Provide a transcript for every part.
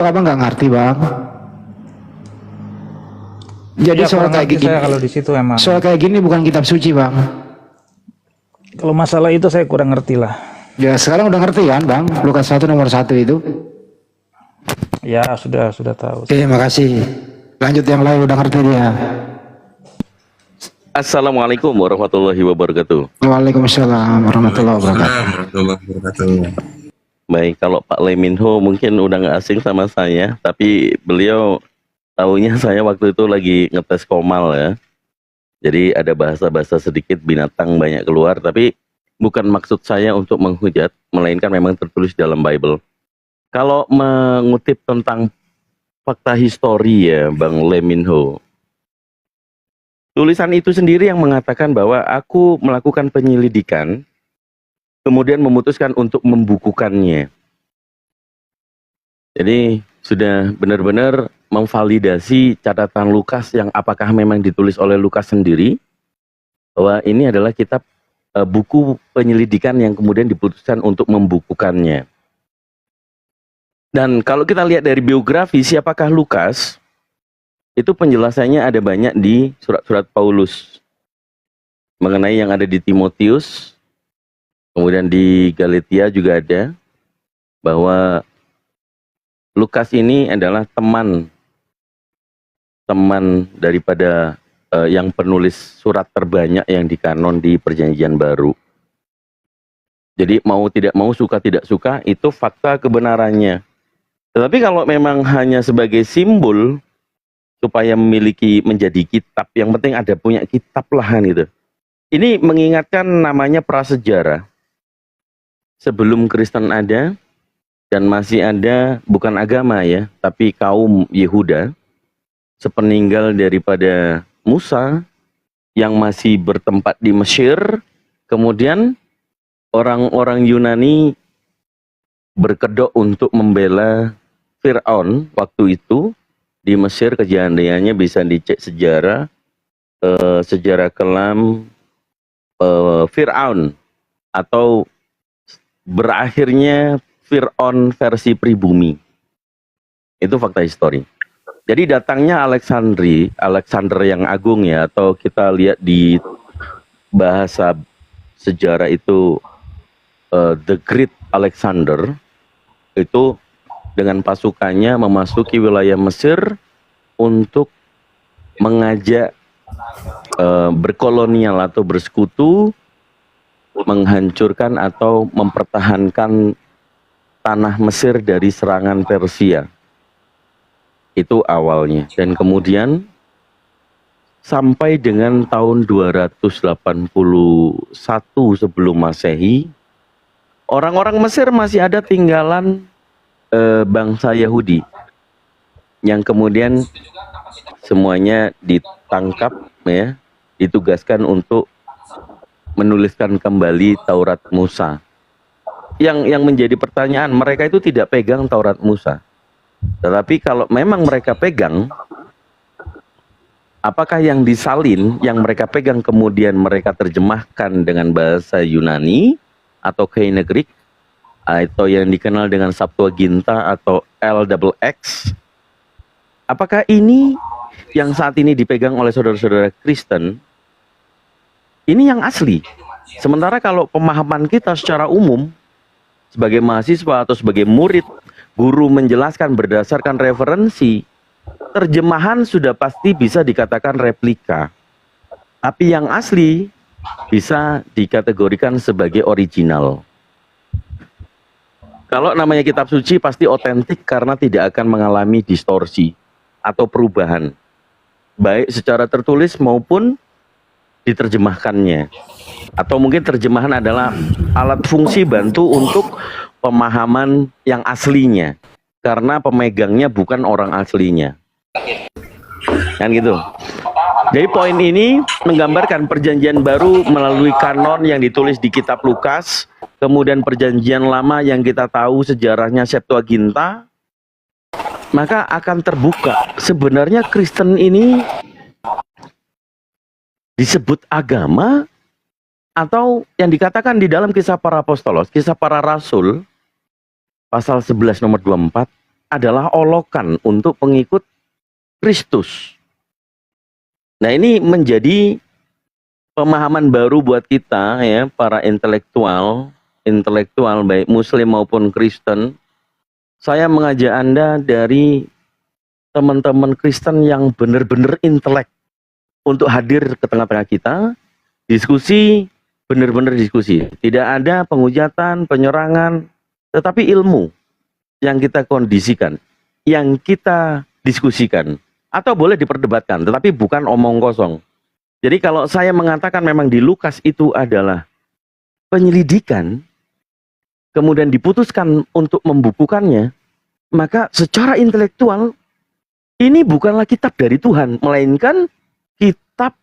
Abang nggak ngerti bang. Jadi Ya, soal kurang kayak ngerti gini, saya kalau di situ emang. soal kayak gini bukan kitab suci bang. Kalau masalah itu saya kurang ngerti lah. Ya sekarang udah ngerti kan bang, Lukas 1 nomor 1 itu. Ya, sudah tahu. Oke, makasih. Lanjut yang lain udah ngerti dia. Assalamualaikum warahmatullahi wabarakatuh. Waalaikumsalam warahmatullahi wabarakatuh. Warahmatullahi wabarakatuh. Baik, kalau Pak Leminho mungkin udah nggak asing sama saya, tapi beliau tahunya saya waktu itu lagi ngetes komal ya. Jadi ada bahasa-bahasa sedikit binatang banyak keluar, tapi bukan maksud saya untuk menghujat, melainkan memang tertulis dalam Bible. Kalau mengutip tentang fakta histori ya, Bang Leminho, tulisan itu sendiri yang mengatakan bahwa aku melakukan penyelidikan, kemudian memutuskan untuk membukukannya. Jadi sudah benar-benar memvalidasi catatan Lukas yang apakah memang ditulis oleh Lukas sendiri, bahwa ini adalah kitab buku penyelidikan yang kemudian diputuskan untuk membukukannya. Dan kalau kita lihat dari biografi siapakah Lukas, itu penjelasannya ada banyak di surat-surat Paulus mengenai yang ada di Timotius, kemudian di Galatia juga ada, bahwa Lukas ini adalah teman daripada yang penulis surat terbanyak yang dikanon di Perjanjian Baru. Jadi mau tidak mau, suka tidak suka, itu fakta kebenarannya. Tetapi kalau memang hanya sebagai simbol supaya menjadi kitab, yang penting ada punya kitab lah kan gitu. Ini mengingatkan namanya prasejarah. Sebelum Kristen ada, dan masih ada bukan agama ya, tapi kaum Yehuda, sepeninggal daripada Musa yang masih bertempat di Mesir, kemudian orang-orang Yunani berkedok untuk membela Fir'aun waktu itu di Mesir. Kejadiannya bisa dicek sejarah, sejarah kelam Fir'aun, atau berakhirnya Fir'aun versi pribumi. Itu fakta histori. Jadi datangnya Alexander yang agung ya, atau kita lihat di bahasa sejarah itu The Great Alexander, itu dengan pasukannya memasuki wilayah Mesir untuk mengajak berkolonial atau bersekutu, menghancurkan atau mempertahankan tanah Mesir dari serangan Persia. Itu awalnya. Dan kemudian sampai dengan tahun 281 sebelum Masehi, orang-orang Mesir masih ada tinggalan bangsa Yahudi yang kemudian semuanya ditangkap ya, ditugaskan untuk menuliskan kembali Taurat Musa. Yang menjadi pertanyaan, mereka itu tidak pegang Taurat Musa. Tetapi kalau memang mereka pegang, apakah yang disalin, yang mereka pegang kemudian mereka terjemahkan dengan bahasa Yunani atau Koine Greek, atau yang dikenal dengan Septuaginta atau LXX, apakah ini yang saat ini dipegang oleh saudara-saudara Kristen, ini yang asli? Sementara kalau pemahaman kita secara umum, sebagai mahasiswa atau sebagai murid, guru menjelaskan berdasarkan referensi, terjemahan sudah pasti bisa dikatakan replika. Tapi yang asli bisa dikategorikan sebagai original. Kalau namanya kitab suci pasti otentik karena tidak akan mengalami distorsi atau perubahan, baik secara tertulis maupun diterjemahkannya. Atau mungkin terjemahan adalah alat fungsi bantu untuk pemahaman yang aslinya, karena pemegangnya bukan orang aslinya. Kan gitu. Jadi poin ini menggambarkan Perjanjian Baru melalui kanon yang ditulis di kitab Lukas, kemudian Perjanjian Lama yang kita tahu sejarahnya Septuaginta, maka akan terbuka sebenarnya Kristen ini disebut agama, atau yang dikatakan di dalam Kisah Para Apostolos, Kisah Para Rasul, pasal 11 nomor 24, adalah olokan untuk pengikut Kristus. Nah, ini menjadi pemahaman baru buat kita ya, para intelektual baik Muslim maupun Kristen. Saya mengajak Anda dari teman-teman Kristen yang benar-benar intelek untuk hadir ke tengah-tengah kita, diskusi, benar-benar diskusi. Tidak ada penghujatan, penyerangan, tetapi ilmu yang kita kondisikan, yang kita diskusikan, atau boleh diperdebatkan, tetapi bukan omong kosong. Jadi kalau saya mengatakan memang di Lukas itu adalah penyelidikan, kemudian diputuskan untuk membukukannya, maka secara intelektual ini bukanlah kitab dari Tuhan, melainkan kitab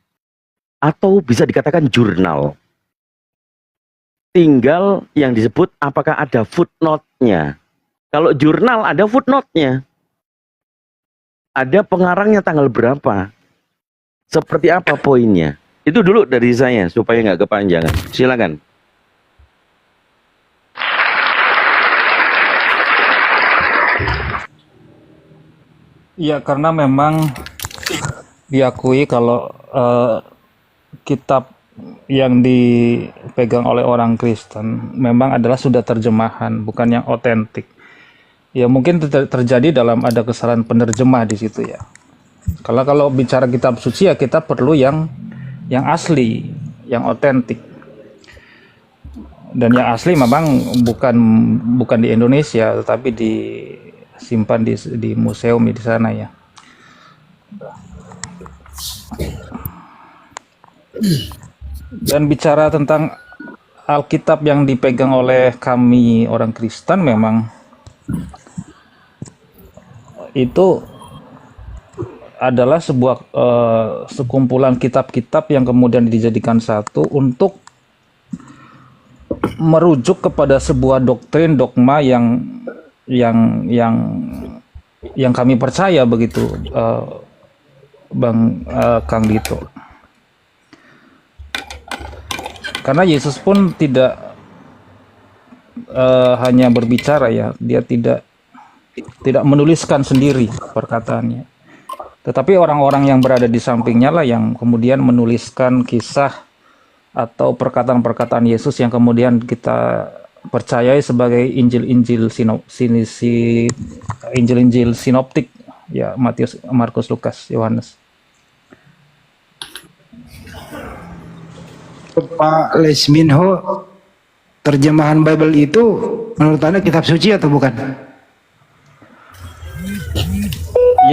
atau bisa dikatakan jurnal. Tinggal yang disebut apakah ada footnote-nya. Kalau jurnal ada footnote-nya. Ada pengarangnya tanggal berapa. Seperti apa poinnya. Itu dulu dari saya supaya nggak kepanjangan. Silakan. Ya, karena memang diakui kalau kitab yang dipegang oleh orang Kristen memang adalah sudah terjemahan, bukan yang otentik. Ya mungkin terjadi dalam ada kesalahan penerjemah di situ ya. Kalau bicara kitab suci ya kita perlu yang asli, yang otentik. Dan yang asli memang bukan di Indonesia, tetapi disimpan di museum di sana ya. Dan bicara tentang Alkitab yang dipegang oleh kami orang Kristen memang itu adalah sebuah sekumpulan kitab-kitab yang kemudian dijadikan satu untuk merujuk kepada sebuah doktrin dogma yang kami percaya begitu, Bang Kang Dito. Karena Yesus pun tidak hanya berbicara ya, dia tidak menuliskan sendiri perkataannya, tetapi orang-orang yang berada di sampingnya lah yang kemudian menuliskan kisah atau perkataan-perkataan Yesus yang kemudian kita percayai sebagai Injil-Injil sinoptik ya, Matius, Markus, Lukas, Yohanes. Pak Lesminho, terjemahan Bible itu menurut Anda kitab suci atau bukan?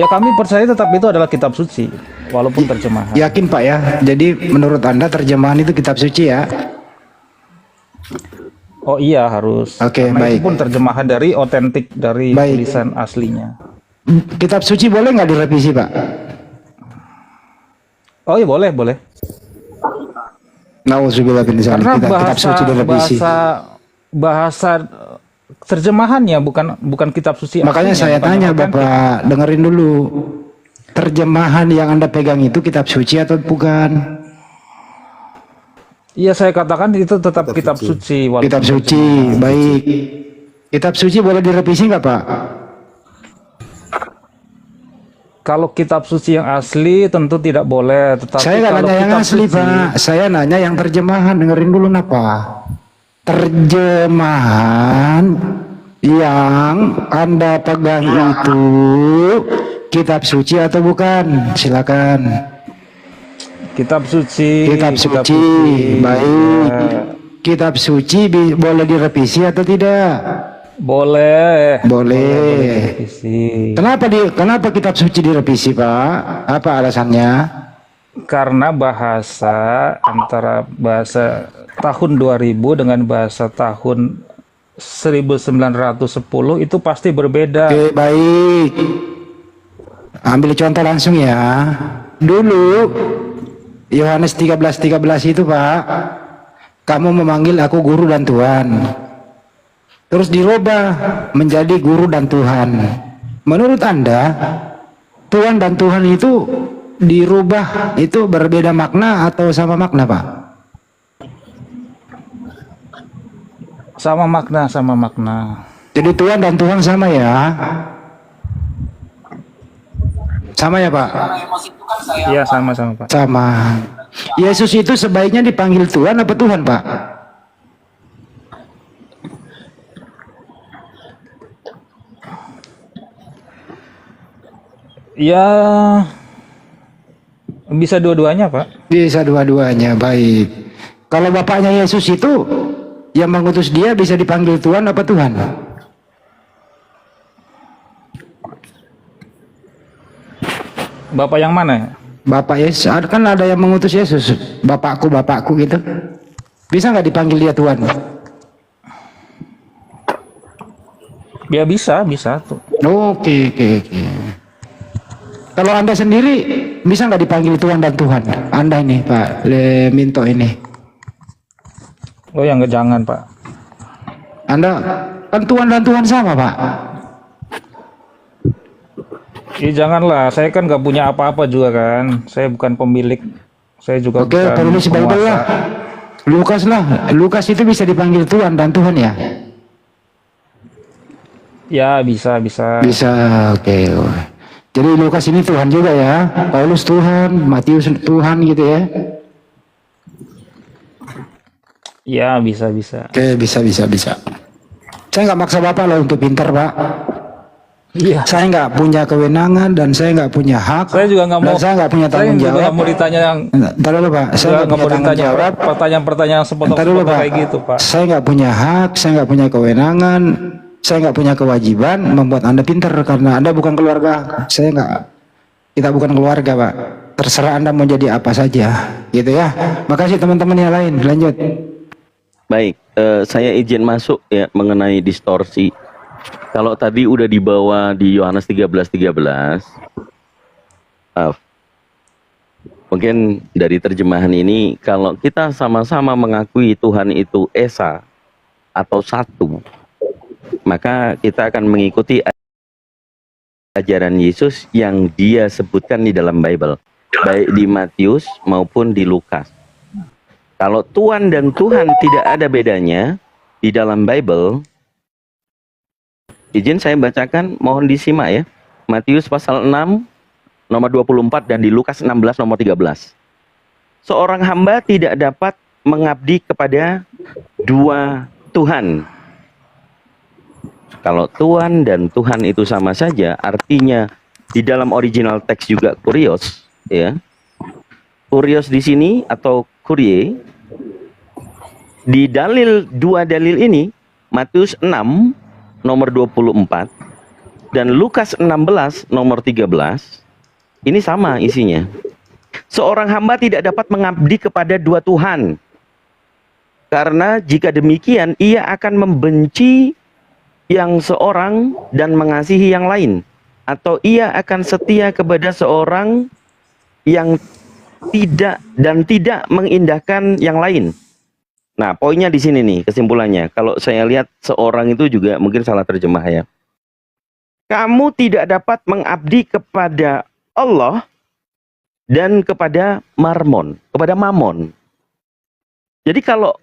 Ya kami percaya tetap itu adalah kitab suci walaupun terjemahan. Yakin Pak ya? Jadi menurut Anda terjemahan itu kitab suci ya? Oh iya harus. Oke, karena baik. itu pun terjemahan dari otentik dari Baik. tulisan aslinya. Kitab suci boleh nggak direvisi Pak? Oh iya boleh. Nauzubillah bin dzalik. Karena Kitab suci direvisi. bahasa terjemahannya bukan kitab suci. Makanya aslinya, saya bukan tanya yang otentik. Bapak, dengerin dulu. Terjemahan yang Anda pegang itu kitab suci atau bukan? Iya saya katakan itu tetap kitab suci. walaupun Kitab suci, terjemahan. baik. Kitab suci boleh direvisi nggak Pak? Kalau kitab suci yang asli tentu tidak boleh. Tetapi Saya nggak kalau nanya yang kitab asli suci, Pak, saya nanya yang terjemahan. Dengerin dulu napa? Terjemahan yang Anda pegang itu kitab suci atau bukan? Silakan. Kitab suci. Kitab suci, baik. Kitab suci boleh direvisi atau tidak? Boleh. Boleh. direvisi. Kenapa kitab suci direvisi Pak? Apa alasannya? Karena antara bahasa tahun 2000 dengan bahasa tahun 1910 itu pasti berbeda. Oke, baik. Ambil contoh langsung ya. Dulu Yohanes 13:13 itu Pak, kamu memanggil aku guru dan Tuhan. Terus dirubah menjadi guru dan Tuhan. Menurut Anda, Tuhan dan Tuhan itu dirubah itu berbeda makna atau sama makna Pak? Sama makna. Jadi Tuhan dan Tuhan sama ya? Sama ya Pak? Iya, sama-sama Pak. Sama. Yesus itu sebaiknya dipanggil Tuhan apa Tuhan Pak? Ya, bisa dua-duanya Pak. Bisa dua-duanya, baik. Kalau bapaknya Yesus itu yang mengutus dia bisa dipanggil Tuhan apa Tuhan? Bapak yang mana? Bapak Yesus, kan ada yang mengutus Yesus, bapakku, bapakku gitu. Bisa nggak dipanggil dia Tuhan? Ya bisa tuh. Oke, oke, oke. Kalau Anda sendiri bisa nggak dipanggil Tuhan dan Tuhan? Anda ini Pak Minto ini. Oh ya, nggak, jangan Pak. Anda kan Tuhan dan Tuhan sama Pak. Ya janganlah, saya kan nggak punya apa-apa juga kan. Saya bukan pemilik. Saya juga Oke, bukan penulis Bible penguasa. lah. Lukas lah. Lukas itu bisa dipanggil Tuhan dan Tuhan ya? Ya bisa. Bisa, oke. Jadi Lukas ini Tuhan juga ya. Paulus Tuhan, Matius Tuhan gitu ya. Ya bisa. Oke, bisa. Saya nggak maksa Bapak loh untuk pintar Pak. Iya. Saya nggak punya kewenangan dan saya nggak punya hak. Saya juga nggak mau. Dan saya nggak punya Saya tanggung juga jawab. nggak mau ditanya yang. Ntar dulu Pak. Saya Nggak nggak mau punya tanggung ditanya jawab. pertanyaan-pertanyaan Ntar dulu sepotong-sepotong Pak. kayak gitu Pak. Saya nggak punya hak, saya nggak punya kewenangan, saya nggak punya kewajiban membuat Anda pintar karena Anda bukan keluarga. Kita bukan keluarga Pak. Terserah Anda mau jadi apa saja, gitu ya. Makasih teman-teman yang lain. Lanjut. Baik, saya izin masuk ya mengenai distorsi. Kalau tadi udah dibawa di Yohanes 13:13, mungkin dari terjemahan ini, kalau kita sama-sama mengakui Tuhan itu Esa atau satu, maka kita akan mengikuti ajaran Yesus yang dia sebutkan di dalam Bible, baik di Matius maupun di Lukas. Kalau Tuhan dan Tuhan tidak ada bedanya di dalam Bible, izin saya bacakan, mohon disimak ya. Matius pasal 6 nomor 24 dan di Lukas 16 nomor 13. Seorang hamba tidak dapat mengabdi kepada dua Tuhan. Kalau Tuhan dan Tuhan itu sama saja, artinya di dalam original teks juga kurios, ya. Kurios di sini atau kurie di dua dalil ini, Matius 6 nomor 24 dan Lukas 16 nomor 13, ini sama isinya. Seorang hamba tidak dapat mengabdi kepada dua Tuhan, karena jika demikian ia akan membenci yang seorang dan mengasihi yang lain, atau ia akan setia kepada seorang yang tidak mengindahkan yang lain. Nah, poinnya di sini nih, kesimpulannya. Kalau saya lihat seorang itu juga mungkin salah terjemah ya. Kamu tidak dapat mengabdi kepada Allah dan kepada Mamon. Jadi kalau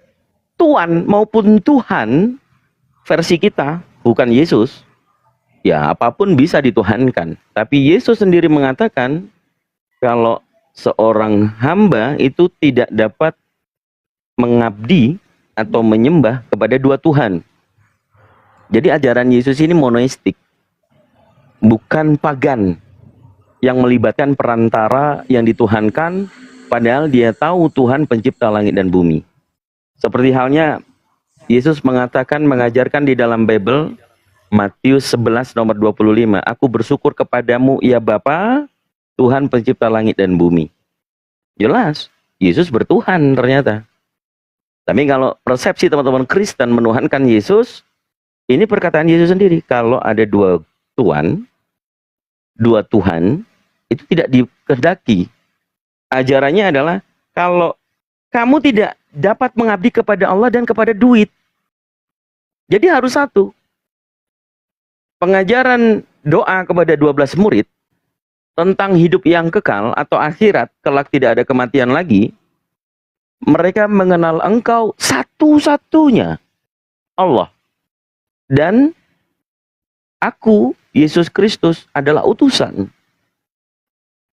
Tuhan maupun Tuhan versi kita, bukan Yesus, ya apapun bisa dituhankan. Tapi Yesus sendiri mengatakan kalau seorang hamba itu tidak dapat mengabdi atau menyembah kepada dua Tuhan. Jadi ajaran Yesus ini monoistik, bukan pagan yang melibatkan perantara yang dituhankan, padahal dia tahu Tuhan pencipta langit dan bumi. Seperti halnya Yesus mengajarkan di dalam Bible, Matius 11 nomor 25, aku bersyukur kepadamu ya Bapa, Tuhan pencipta langit dan bumi. Jelas, Yesus bertuhan ternyata. Tapi kalau persepsi teman-teman Kristen menuhankan Yesus, ini perkataan Yesus sendiri. Kalau ada dua Tuhan, itu tidak dikehendaki. Ajarannya adalah, kalau kamu tidak dapat mengabdi kepada Allah dan kepada duit. Jadi harus satu. Pengajaran doa kepada 12 murid tentang hidup yang kekal atau akhirat, kelak tidak ada kematian lagi, mereka mengenal engkau satu-satunya Allah. Dan aku, Yesus Kristus, adalah utusan.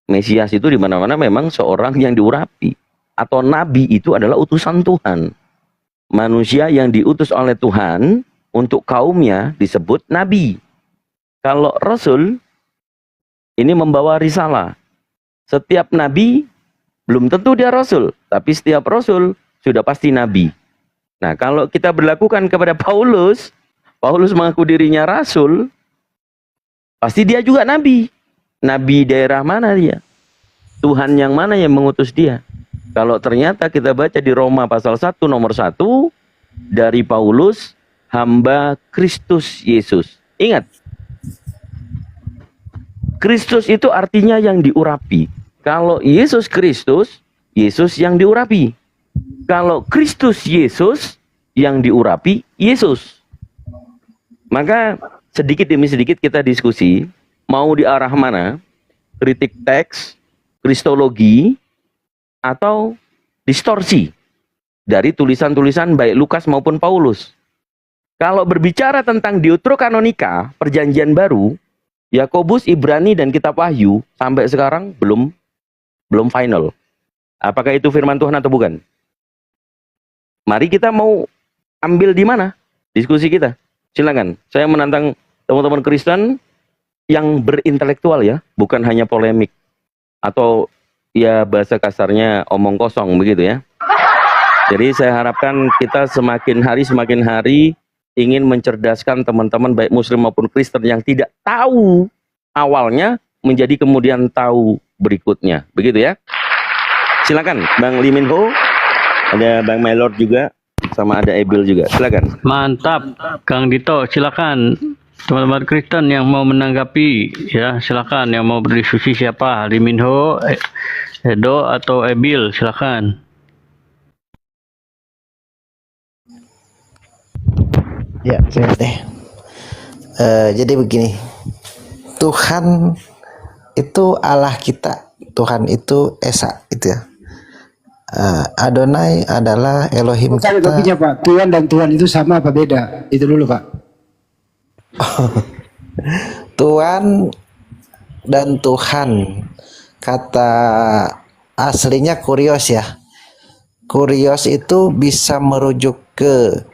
Mesias itu di mana-mana memang seorang yang diurapi, atau nabi itu adalah utusan Tuhan. Manusia yang diutus oleh Tuhan untuk kaumnya disebut nabi. Kalau rasul ini membawa risalah. Setiap nabi belum tentu dia rasul, tapi setiap rasul sudah pasti nabi. Nah, kalau kita berlakukan kepada Paulus, Paulus mengaku dirinya rasul, pasti dia juga nabi. Nabi daerah mana dia? Tuhan yang mana yang mengutus dia? Kalau ternyata kita baca di Roma pasal 1 nomor 1, dari Paulus, hamba Kristus Yesus. Ingat, Kristus itu artinya yang diurapi. Kalau Yesus Kristus, Yesus yang diurapi. Kalau Kristus Yesus yang diurapi, Yesus. Maka sedikit demi sedikit kita diskusi, mau di arah mana? Kritik teks, kristologi, atau distorsi dari tulisan-tulisan baik Lukas maupun Paulus. Kalau berbicara tentang deuterokanonika, perjanjian baru, Yakobus, Ibrani, dan kitab Wahyu sampai sekarang belum final. Apakah itu firman Tuhan atau bukan? Mari kita mau ambil di mana diskusi kita. Silakan. Saya menantang teman-teman Kristen yang berintelektual ya, bukan hanya polemik atau ya bahasa kasarnya omong kosong begitu ya. Jadi saya harapkan kita semakin hari ingin mencerdaskan teman-teman baik Muslim maupun Kristen yang tidak tahu awalnya menjadi kemudian tahu berikutnya. Begitu ya. Silakan Bang Lee Min Ho, ada Bang Maylord juga, sama ada Ebil juga. Silakan. Mantap, Kang Dito, silakan. Teman-teman Kristen yang mau menanggapi, ya silakan. Yang mau berdiskusi siapa? Lee Min Ho, Edo atau Ebil, silakan. Ya, terima kasih. Jadi begini, Tuhan itu Allah kita, Tuhan itu Esa, itu ya. Adonai adalah Elohim Bukan kita. kopinya Pak, Tuhan dan Tuhan itu sama apa beda? Itu dulu Pak. Tuhan dan Tuhan, kata aslinya kurios ya. Kurios itu bisa merujuk ke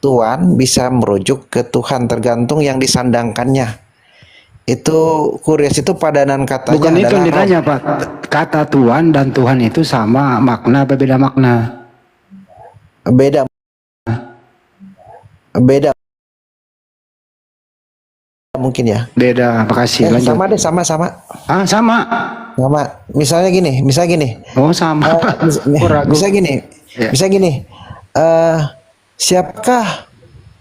Tuhan, bisa merujuk ke Tuhan, tergantung yang disandangkannya. Itu kurios itu padanan katanya Bukan itu yang adalah ditanya Pak. Kata Tuhan dan Tuhan itu sama makna apa beda makna? beda mungkin ya. Beda, makasih. Lanjut. Sama deh, sama. Ah, sama. Sama. Misalnya gini. Oh, sama. Oh, ragu. Bisa gini. Ya. Bisa gini. Siapakah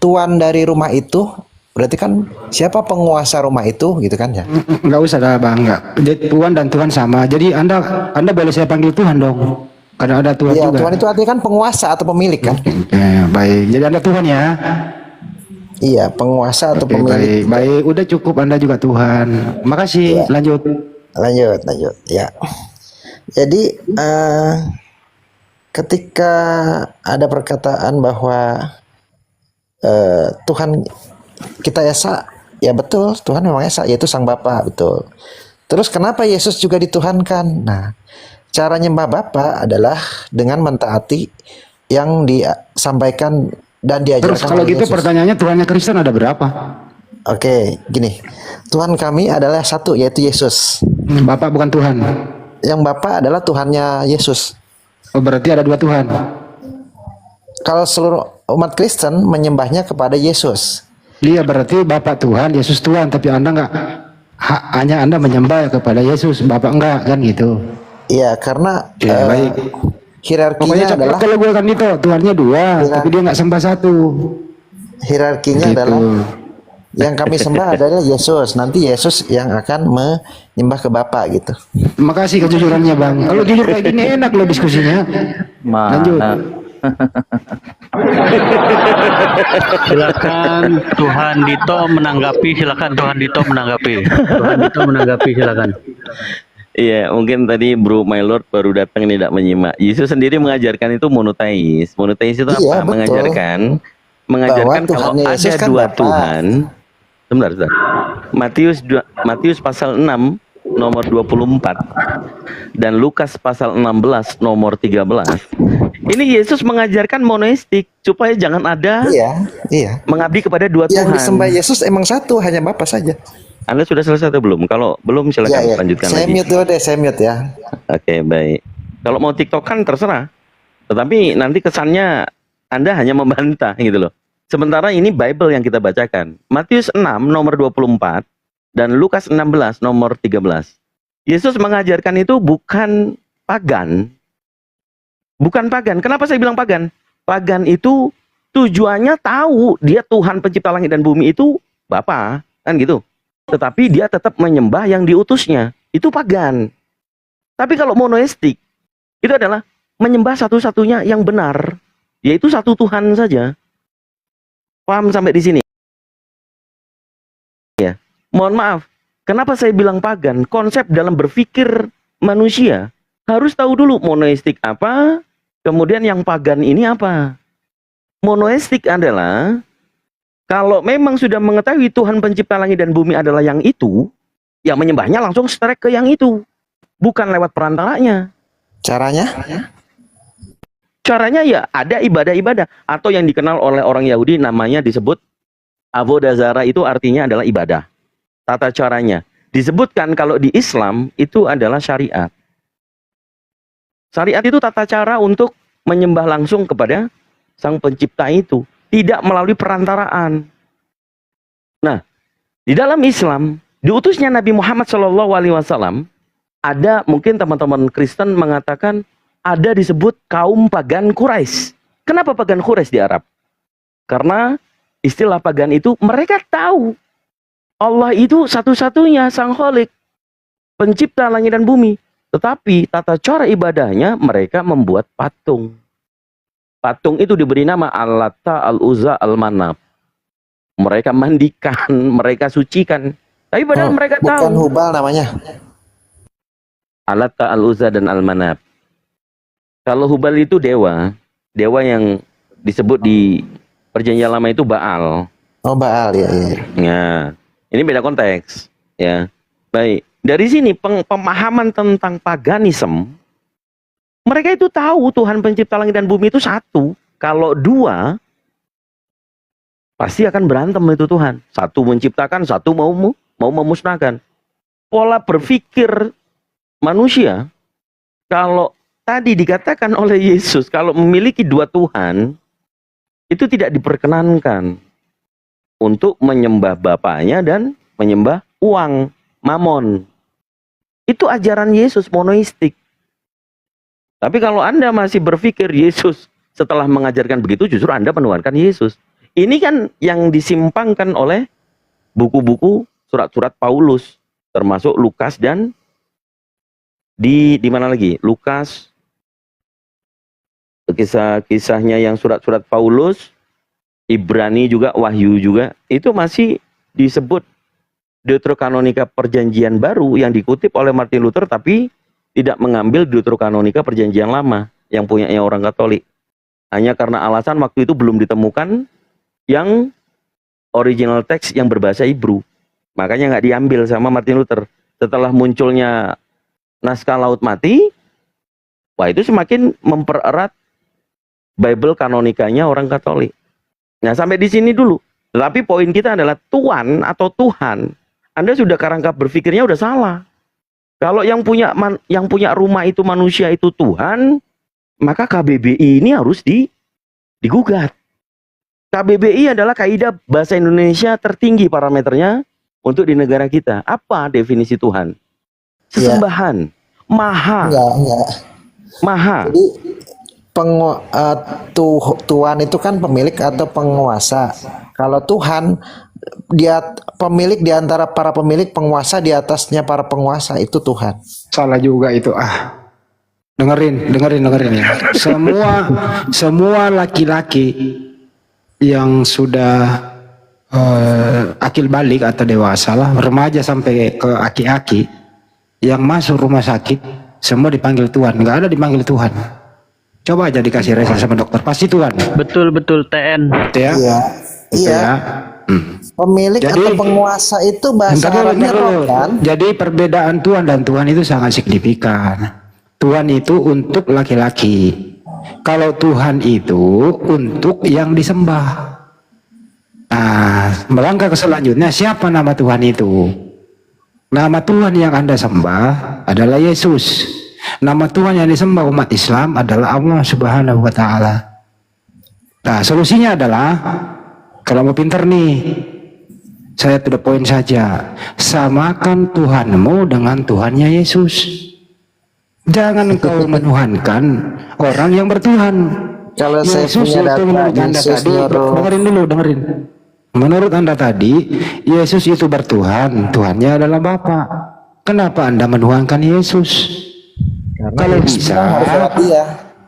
tuan dari rumah itu? Berarti kan siapa penguasa rumah itu gitu kan ya? Enggak usah dah Bang, enggak. Jadi Tuhan dan Tuhan sama. Jadi Anda boleh saya panggil Tuhan dong. Karena ada Tuhan Iya, juga. Tuhan itu artinya kan penguasa atau pemilik kan? Ya, baik. Jadi Anda Tuhan ya. Iya, penguasa atau Oke, pemilik. baik. Udah cukup, Anda juga Tuhan. Makasih. Iya. Lanjut. Lanjut ya. Jadi ketika ada perkataan bahwa Tuhan kita Esa, ya betul, Tuhan memang Esa, yaitu Sang Bapa, betul. Terus kenapa Yesus juga dituhankan? Nah, cara nyembah Bapa adalah dengan mentaati yang disampaikan dan diajarkan. Terus kalau oleh gitu Yesus. pertanyaannya Tuhannya Kristen ada berapa? Oke, gini. Tuhan kami adalah satu, yaitu Yesus. Bapak bukan Tuhan. Yang Bapa adalah Tuhannya Yesus. Oh, berarti ada dua Tuhan. Kalau seluruh umat Kristen menyembahnya kepada Yesus. Iya, berarti Bapak Tuhan, Yesus Tuhan, tapi Anda enggak hanya Anda menyembah kepada Yesus, Bapak enggak kan gitu. Iya, karena Ya, baik. hierarkinya Pokoknya adalah kalau gue kan itu Tuhannya dua, tapi dia nggak sembah satu. hierarkinya Gitu. adalah yang kami sembah adalah Yesus. Nanti Yesus yang akan menyembah ke Bapa gitu. Makasih kejujurannya Bang. Kalau jujur kayak gini enak loh diskusinya. Lanjut. Silakan Tuhan Dito menanggapi, silakan. Iya, mungkin tadi Bro My Lord baru datang tidak menyimak. Yesus sendiri mengajarkan itu monoteis. Monoteis itu Iya, apa? betul. Mengajarkan Bahwa kalau Tuhannya Yesus ada kan dua Bapa. Tuhan. Sebentar. Matius pasal 6 nomor 24 dan Lukas pasal 16 nomor 13, ini Yesus mengajarkan monoistik supaya jangan ada Iya, iya. mengabdi kepada dua Yang Tuhan. disembah Yesus emang satu, hanya Bapa saja. Anda sudah selesai atau belum? Kalau belum Iya, silakan iya. lanjutkan Saya lagi. mute dulu deh, saya mute ya. Oke, baik. Kalau mau TikTok kan terserah. Tetapi nanti kesannya Anda hanya membantah gitu loh. Sementara ini Bible yang kita bacakan. Matius 6 nomor 24 dan Lukas 16 nomor 13. Yesus mengajarkan itu bukan pagan. Bukan pagan. Kenapa saya bilang pagan? Pagan itu tujuannya tahu dia Tuhan pencipta langit dan bumi itu Bapa, kan gitu. Tetapi dia tetap menyembah yang diutusnya. Itu pagan. Tapi kalau monoistik, itu adalah menyembah satu-satunya yang benar, yaitu satu Tuhan saja. Paham sampai di sini? Ya. Mohon maaf, kenapa saya bilang pagan? Konsep dalam berpikir manusia harus tahu dulu monoistik apa, kemudian yang pagan ini apa. Monoistik adalah kalau memang sudah mengetahui Tuhan pencipta langit dan bumi adalah yang itu, ya menyembahnya langsung strike ke yang itu, bukan lewat perantaranya. Caranya? Caranya ya ada ibadah-ibadah, atau yang dikenal oleh orang Yahudi namanya disebut avodah zarah, itu artinya adalah ibadah. Tata caranya disebutkan kalau di Islam itu adalah syariat. Syariat itu tata cara untuk menyembah langsung kepada Sang Pencipta itu, tidak melalui perantaraan. Nah, di dalam Islam diutusnya Nabi Muhammad SAW, ada mungkin teman-teman Kristen mengatakan ada disebut kaum pagan Quraisy. Kenapa pagan Quraisy di Arab? Karena istilah pagan itu mereka tahu Allah itu satu-satunya Sang Khalik, pencipta langit dan bumi. Tetapi tata cara ibadahnya mereka membuat patung. Patung itu diberi nama Al-Lata, Al-Uzza, Al-Manaf. Mereka mandikan, mereka sucikan. Tapi padahal mereka Bukan tahu Hubal namanya. Al-Lata, Al-Uzza, dan Al-Manaf. Kalau Hubal itu dewa yang disebut di Perjanjian Lama itu Baal. Oh, Baal, ya, ya. Nah, ini beda konteks, ya. Baik, dari sini pemahaman tentang paganisme, mereka itu tahu Tuhan pencipta langit dan bumi itu satu. Kalau dua, pasti akan berantem itu Tuhan. Satu menciptakan, satu mau memusnahkan. Pola berpikir manusia, kalau tadi dikatakan oleh Yesus, kalau memiliki dua Tuhan, itu tidak diperkenankan untuk menyembah bapaknya dan menyembah uang, mamon. Itu ajaran Yesus monoistik. Tapi kalau Anda masih berpikir Yesus setelah mengajarkan begitu, justru Anda menuhankan Yesus. Ini kan yang disimpangkan oleh buku-buku surat-surat Paulus, termasuk Lukas dan di mana lagi? Lukas, kisah-kisahnya yang surat-surat Paulus, Ibrani juga, Wahyu juga, itu masih disebut Deuterokanonika Perjanjian Baru yang dikutip oleh Martin Luther, tapi tidak mengambil Deuterokanonika Perjanjian Lama yang punyanya orang Katolik. Hanya karena alasan waktu itu belum ditemukan yang original teks yang berbahasa Hebrew. Makanya nggak diambil sama Martin Luther. Setelah munculnya naskah Laut Mati, wah itu semakin mempererat Bible kanonikanya orang Katolik. Nah, sampai di sini dulu. Tetapi poin kita adalah Tuan atau Tuhan. Anda sudah kerangka berpikirnya udah salah. Kalau yang punya rumah itu manusia itu Tuhan, maka KBBI ini harus digugat. KBBI adalah kaidah bahasa Indonesia tertinggi parameternya untuk di negara kita. Apa definisi Tuhan? Sesembahan, maha. Enggak. Maha. Jadi Tuhan itu kan pemilik atau penguasa. Kalau Tuhan dia pemilik di antara para pemilik, penguasa di atasnya para penguasa, itu Tuhan. Salah juga itu. Dengerin ya. Semua laki-laki yang sudah akil balik atau dewasa lah, remaja sampai ke aki-aki, yang masuk rumah sakit semua dipanggil Tuhan, nggak ada dipanggil Tuhan. Coba aja dikasih resa sama dokter, pasti Tuhan. Betul TN. Gitu ya. Iya. Gitu Iya. ya. Pemilik Jadi, atau penguasa itu bahasa Bentar dulu, Arabnya bentar dulu. roh kan? Jadi perbedaan Tuhan dan Tuhan itu sangat signifikan. Tuhan itu untuk laki-laki. Kalau Tuhan itu untuk yang disembah. Nah, melangkah ke selanjutnya, siapa nama Tuhan itu? Nama Tuhan yang Anda sembah adalah Yesus. Nama Tuhan yang disembah umat Islam adalah Allah Subhanahu wa Ta'ala. Nah, solusinya adalah, kalau mau pinter nih, saya to the point saja. Samakan Tuhanmu dengan Tuhannya Yesus. Jangan engkau menuhankan orang yang bertuhan. Kalau saya Yesus punya itu data, menurut Anda Yesus tadi, nyuruh. dengerin dulu, dengerin. Menurut Anda tadi, Yesus itu bertuhan, Tuhannya adalah Bapa. Kenapa Anda menuhankan Yesus? Kalau bisa, Harus lewat dia.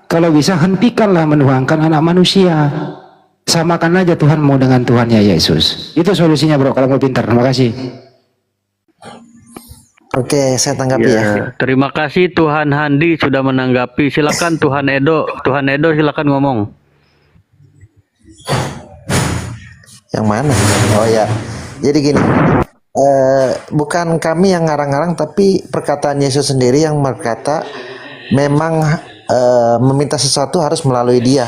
kalau bisa hentikanlah menuhankan anak manusia. Samakan aja Tuhanmu dengan Tuhannya Yesus. Itu solusinya bro, kalau mau pintar. Terima kasih. Oke, saya tanggapi ya. Ya, terima kasih Tuhan Handi sudah menanggapi. Silakan Tuhan Edo. Tuhan Edo silakan ngomong. Yang mana? Oh ya, jadi gini, bukan kami yang ngarang-ngarang, tapi perkataan Yesus sendiri yang berkata, memang meminta sesuatu harus melalui Dia.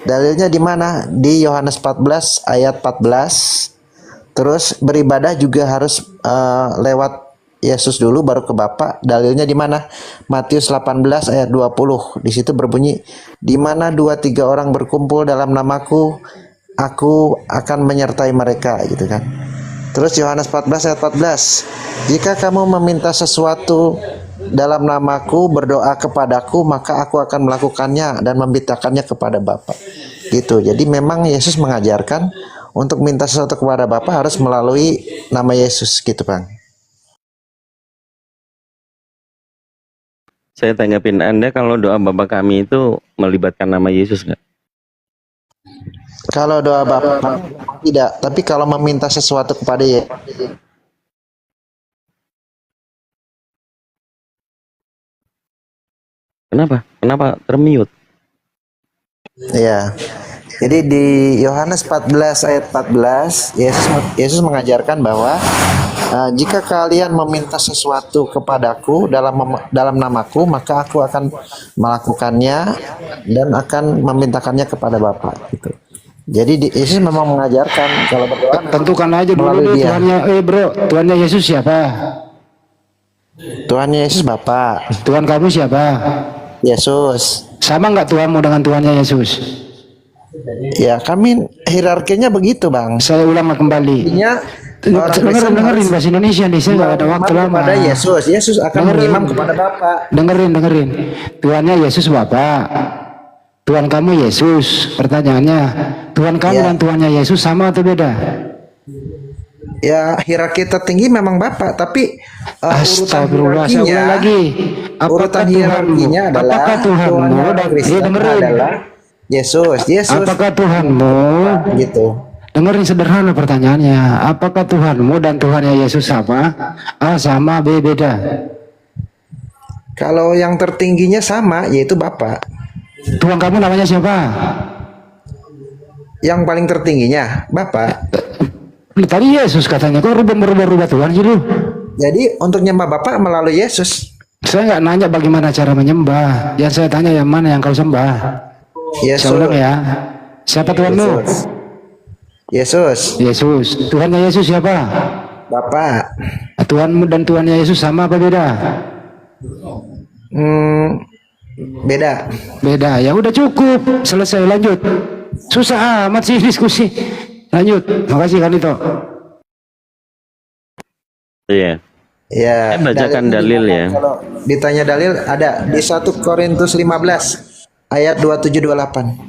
Dalilnya di mana? Di Yohanes 14 ayat 14. Terus beribadah juga harus lewat Yesus dulu baru ke Bapa. Dalilnya di mana? Matius 18 ayat 20. Di situ berbunyi, di mana 2-3 orang berkumpul dalam namaku, aku akan menyertai mereka, gitu kan. Terus Yohanes 14 ayat 14. Jika kamu meminta sesuatu dalam namaku, berdoa kepadaku, maka aku akan melakukannya dan memberitakannya kepada Bapa. Gitu. Jadi memang Yesus mengajarkan untuk minta sesuatu kepada Bapa harus melalui nama Yesus, gitu, Bang. Saya tanggapin Anda, kalau doa Bapa kami itu melibatkan nama Yesus nggak? Kalau doa Bapa tidak, tapi kalau meminta sesuatu kepada Yesus, Kenapa? Kenapa termute? ya. Jadi di Yohanes 14 ayat 14, Yesus mengajarkan bahwa jika kalian meminta sesuatu kepadaku dalam namaku, maka aku akan melakukannya dan akan memintakannya kepada Bapa. Gitu. Jadi Yesus memang mengajarkan kalau berdoa Tentukan aja dulu melalui deh Dia. Tuhannya. Bro, Tuhannya Yesus siapa? Tuhannya Yesus Bapa. Tuhan kamu siapa? Yesus. Sama nggak Tuhanmu dengan Tuhannya Yesus? Ya, kami hierarkinya begitu, Bang. Saya ulang kembali. Artinya orang Kristen Dengerin harus bahasa Indonesia nih, saya nggak ada waktu mengimam lama. kepada Yesus. Yesus akan Dengerin. mengimam kepada Bapa. Dengerin. Tuhannya Yesus Bapa. Tuhan kamu Yesus. Pertanyaannya, Tuhan kamu Ya. dan Tuhannya Yesus sama atau beda? Ya, hierarki tertinggi memang Bapa, tapi urutan Astagfirullah, saya ulang hierarkinya, lagi. urutan hierarkinya adalah apakah Tuhanmu Tuhan orang dan Kristen dengerin. adalah Yesus. Apakah Tuhanmu, Gitu. dengerin sederhana pertanyaannya, apakah Tuhanmu dan Tuhannya Yesus sama? A sama, B beda. Kalau yang tertingginya sama, yaitu Bapa. Tuhan kamu namanya siapa? Yang paling tertingginya Bapa. Tadi Yesus katanya, kok rubah Tuhan sih lu? Jadi untuk nyembah Bapa melalui Yesus. Saya nggak nanya bagaimana cara menyembah. Yang saya tanya yang mana yang kau sembah. Yesus. Saya ulang ya. Siapa Tuhanmu? Yesus. Yesus. Tuhannya Yesus siapa? Bapa. Tuhanmu dan Tuhannya Yesus sama apa beda? Beda. Beda. Ya udah cukup. Selesai, lanjut. Susah amat sih diskusi. Lanjut. Makasih kan itu. Iya. Ya. Saya bacakan dalil ya. Kalau ditanya dalil ada di 1 Korintus 15 ayat 27-28.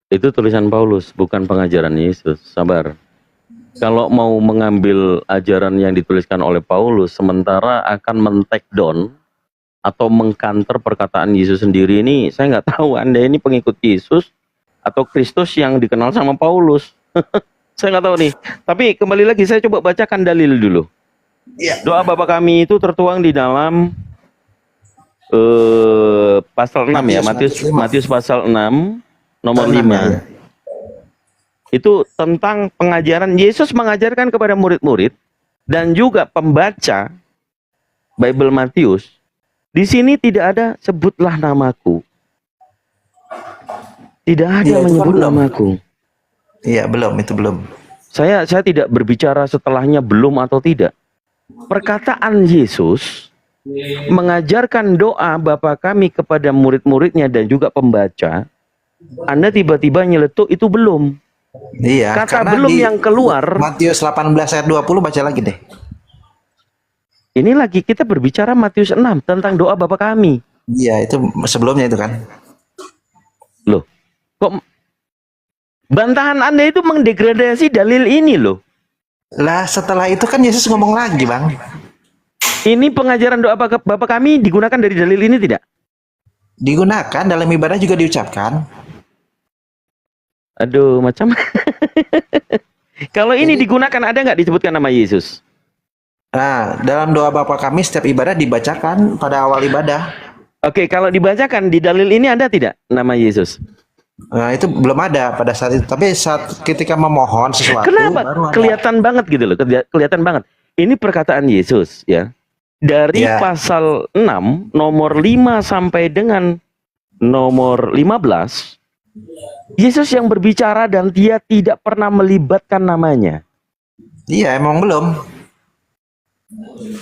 Itu tulisan Paulus, bukan pengajaran Yesus. Sabar. Kalau mau mengambil ajaran yang dituliskan oleh Paulus, sementara akan men-take down atau mengkanter perkataan Yesus sendiri, ini saya nggak tahu Anda ini pengikut Yesus atau Kristus yang dikenal sama Paulus. Saya nggak tahu nih. Tapi kembali lagi, saya coba bacakan dalil dulu. Doa Bapa kami itu tertuang di dalam pasal 6 ya, Matius pasal 6 nomor 5. Itu tentang pengajaran Yesus mengajarkan kepada murid-murid dan juga pembaca Bible Matius. Di sini tidak ada sebutlah namaku. Tidak ada Iya, itu kan menyebut belum. namaku. Iya, belum, itu belum. Saya tidak berbicara setelahnya belum atau tidak. Perkataan Yesus mengajarkan doa Bapa kami kepada murid-muridnya dan juga pembaca. Anda tiba-tiba nyeletuk itu belum. Iya, Kata karena belum di yang keluar. Matius 18 ayat 20 baca lagi deh. Ini lagi kita berbicara Matius 6 tentang doa Bapa kami. Iya, itu sebelumnya itu kan. Loh, kok bantahan Anda itu mendegradasi dalil ini loh. Lah setelah itu kan Yesus ngomong lagi, Bang. Ini pengajaran doa Bapa kami digunakan dari dalil ini tidak? Digunakan dalam ibadah juga diucapkan. Aduh, macam kalau ini digunakan ada nggak disebutkan nama Yesus? Nah, dalam doa Bapa kami setiap ibadah dibacakan pada awal ibadah. Oke, kalau dibacakan di dalil ini ada tidak nama Yesus? Nah, itu belum ada pada saat itu. Tapi saat ketika memohon sesuatu Kenapa? baru ada. Kelihatan banget gitu loh, kelihatan banget. Ini perkataan Yesus ya. Dari Ya. pasal 6 nomor 5 sampai dengan nomor 15, Yesus yang berbicara dan dia tidak pernah melibatkan namanya. Iya, emang belum.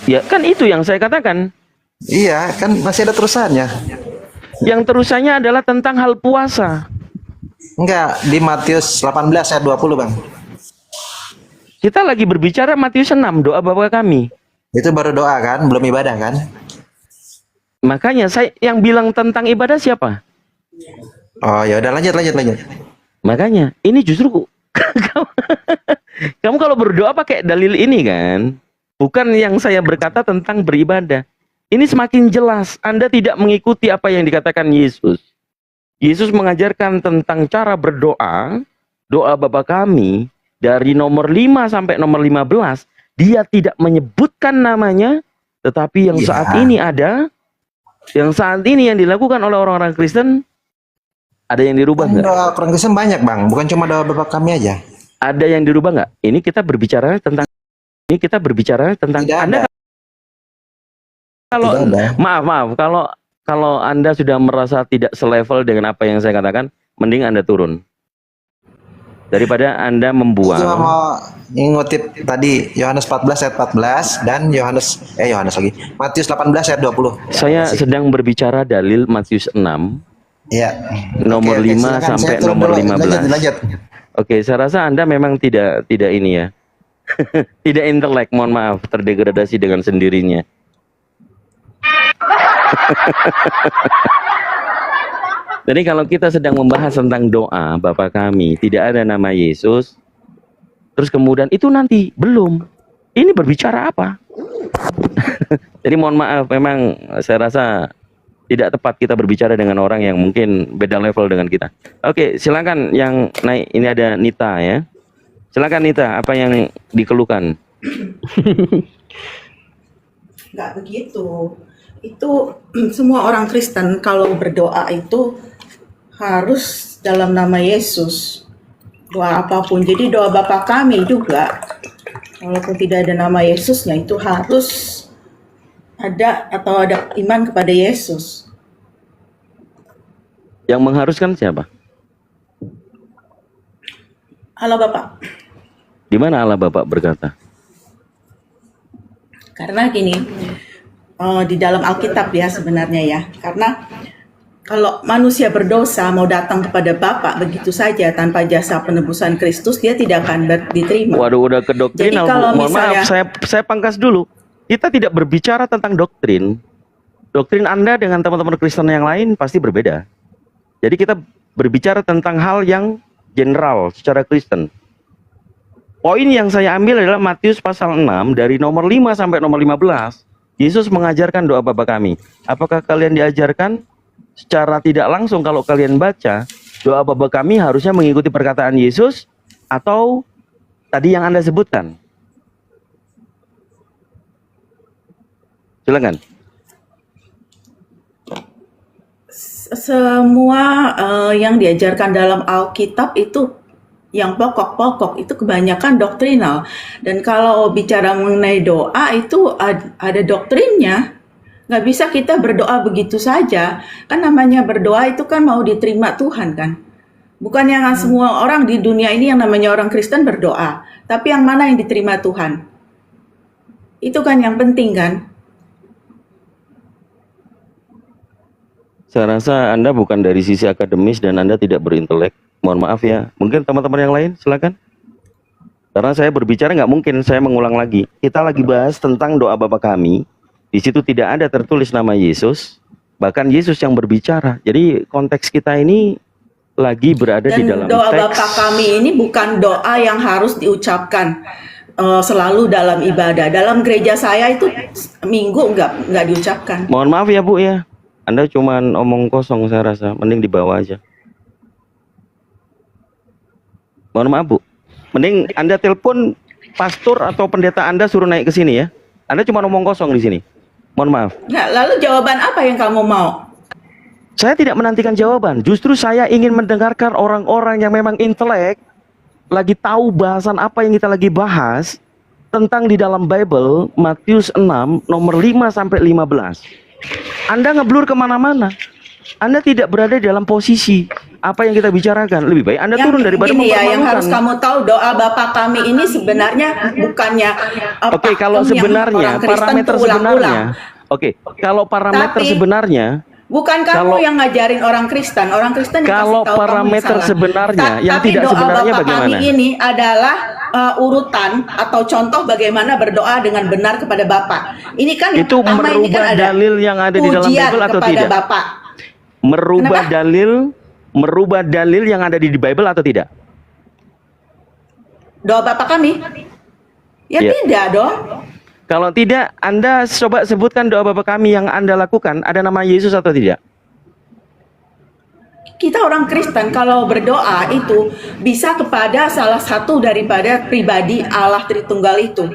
Ya, kan itu yang saya katakan. Iya, kan masih ada terusannya. Yang terusannya adalah tentang hal puasa. Enggak, di Matius 18 ayat 20, Bang. Kita lagi berbicara Matius 6, doa Bapa kami. Itu baru doa kan, belum ibadah kan? Makanya saya yang bilang tentang ibadah siapa? Oh, ya udah lanjut. Makanya ini justru kamu kalau berdoa pakai dalil ini kan, bukan yang saya berkata tentang beribadah. Ini semakin jelas Anda tidak mengikuti apa yang dikatakan Yesus. Yesus mengajarkan tentang cara berdoa, doa Bapa kami dari nomor 5 sampai nomor 15, dia tidak menyebutkan namanya, tetapi yang Iya. saat ini ada, yang saat ini yang dilakukan oleh orang-orang Kristen, ada yang dirubah Kan nggak? doa orang Kristen banyak, Bang. Bukan cuma doa Bapa kami aja. Ada yang dirubah nggak? Ini kita berbicara tentang Tidak Anda ada. kalau Tidak ada. maaf kalau Anda sudah merasa tidak selevel dengan apa yang saya katakan, mending Anda turun daripada Anda Cuma membuang. mau ngutip tadi Yohanes 14 ayat 14 dan Yohanes lagi. Matius 18 ayat 20. Saya sedang berbicara dalil Matius 6 Iya. nomor Oke, 5 silakan. sampai Saya turun nomor dulu. 15. Lanjut. Oke, saya rasa Anda memang tidak ini ya. Tidak intelek, mohon maaf, terdegradasi dengan sendirinya. Jadi kalau kita sedang membahas tentang doa Bapa kami, tidak ada nama Yesus, terus kemudian itu nanti belum. Ini berbicara apa? Jadi mohon maaf, memang saya rasa tidak tepat kita berbicara dengan orang yang mungkin beda level dengan kita. Oke, silakan yang naik. Ini ada Nita ya. Silakan Nita, apa yang dikeluhkan? Nggak begitu. Itu semua orang Kristen kalau berdoa itu harus dalam nama Yesus. Doa apapun. Jadi doa Bapa kami juga, walaupun tidak ada nama Yesusnya, itu harus ada atau ada iman kepada Yesus. Yang mengharuskan siapa? Halo Bapak. Di mana Allah Bapak berkata? Karena gini, di dalam Alkitab ya sebenarnya ya. Karena kalau manusia berdosa mau datang kepada Bapa begitu saja tanpa jasa penebusan Kristus, dia tidak akan diterima. Waduh, udah ke doktrin. Jadi kalau Mohon maaf, misalnya- saya pangkas dulu. Kita tidak berbicara tentang doktrin. Doktrin Anda dengan teman-teman Kristen yang lain pasti berbeda. Jadi kita berbicara tentang hal yang general secara Kristen. Poin yang saya ambil adalah Matius pasal 6 dari nomor 5 sampai nomor 15. Yesus mengajarkan doa Bapa kami. Apakah kalian diajarkan secara tidak langsung kalau kalian baca doa Bapa kami harusnya mengikuti perkataan Yesus atau tadi yang Anda sebutkan? Silakan. Semua yang diajarkan dalam Alkitab itu yang pokok-pokok itu kebanyakan doktrinal. Dan kalau bicara mengenai doa itu ada doktrinnya. Nggak bisa kita berdoa begitu saja. Kan namanya berdoa itu kan mau diterima Tuhan kan. Bukan yang semua orang di dunia ini yang namanya orang Kristen berdoa. Tapi yang mana yang diterima Tuhan? Itu kan yang penting kan. Saya rasa Anda bukan dari sisi akademis dan Anda tidak berintelek. Mohon maaf ya. Mungkin teman-teman yang lain, silakan. Karena saya berbicara nggak mungkin saya mengulang lagi. Kita lagi bahas tentang doa Bapa kami. Di situ tidak ada tertulis nama Yesus. Bahkan Yesus yang berbicara. Jadi konteks kita ini lagi berada di dalam Dan doa teks. Bapa kami ini bukan doa yang harus diucapkan selalu dalam ibadah. Dalam gereja saya itu minggu nggak diucapkan. Mohon maaf ya Bu ya. Anda cuman omong kosong saya rasa. Mending dibawa aja. Mohon maaf Bu. Mending Anda telepon pastor atau pendeta Anda suruh naik ke sini ya. Anda cuma omong kosong di sini. Mohon maaf. Nah, lalu jawaban apa yang kamu mau? Saya tidak menantikan jawaban. Justru saya ingin mendengarkan orang-orang yang memang intelek, lagi tahu bahasan apa yang kita lagi bahas tentang di dalam Bible, Matius 6, nomor 5 sampai 15. Anda ngeblur kemana-mana. Anda tidak berada di dalam posisi apa yang kita bicarakan. Lebih baik Anda turun daripada Gini ya, yang mempermalukan. harus kamu tahu doa Bapa kami ini sebenarnya bukannya Oke, kalau pakem yang sebenarnya orang Kristen parameter tuh ulang-ulang. sebenarnya, oke, kalau parameter Tapi, sebenarnya, Bukan kamu Kalau- yang ngajarin orang Kristen yang Kalau kasih tahu parameter kamu salah. sebenarnya, yang Tapi tidak doa sebenarnya Bapa bagaimana? kami ini adalah urutan atau contoh bagaimana berdoa dengan benar kepada Bapa. Ini kan yang itu pertama ini kan merubah ada dalil yang ada di dalam pujian Bible atau kepada tidak? Bapa. Merubah dalil yang ada di Bible atau tidak? Doa Bapa kami? Ya Iya. tidak dong. Kalau tidak, Anda coba sebutkan doa Bapa kami yang Anda lakukan, ada nama Yesus atau tidak? Kita orang Kristen kalau berdoa itu bisa kepada salah satu daripada pribadi Allah Tritunggal itu.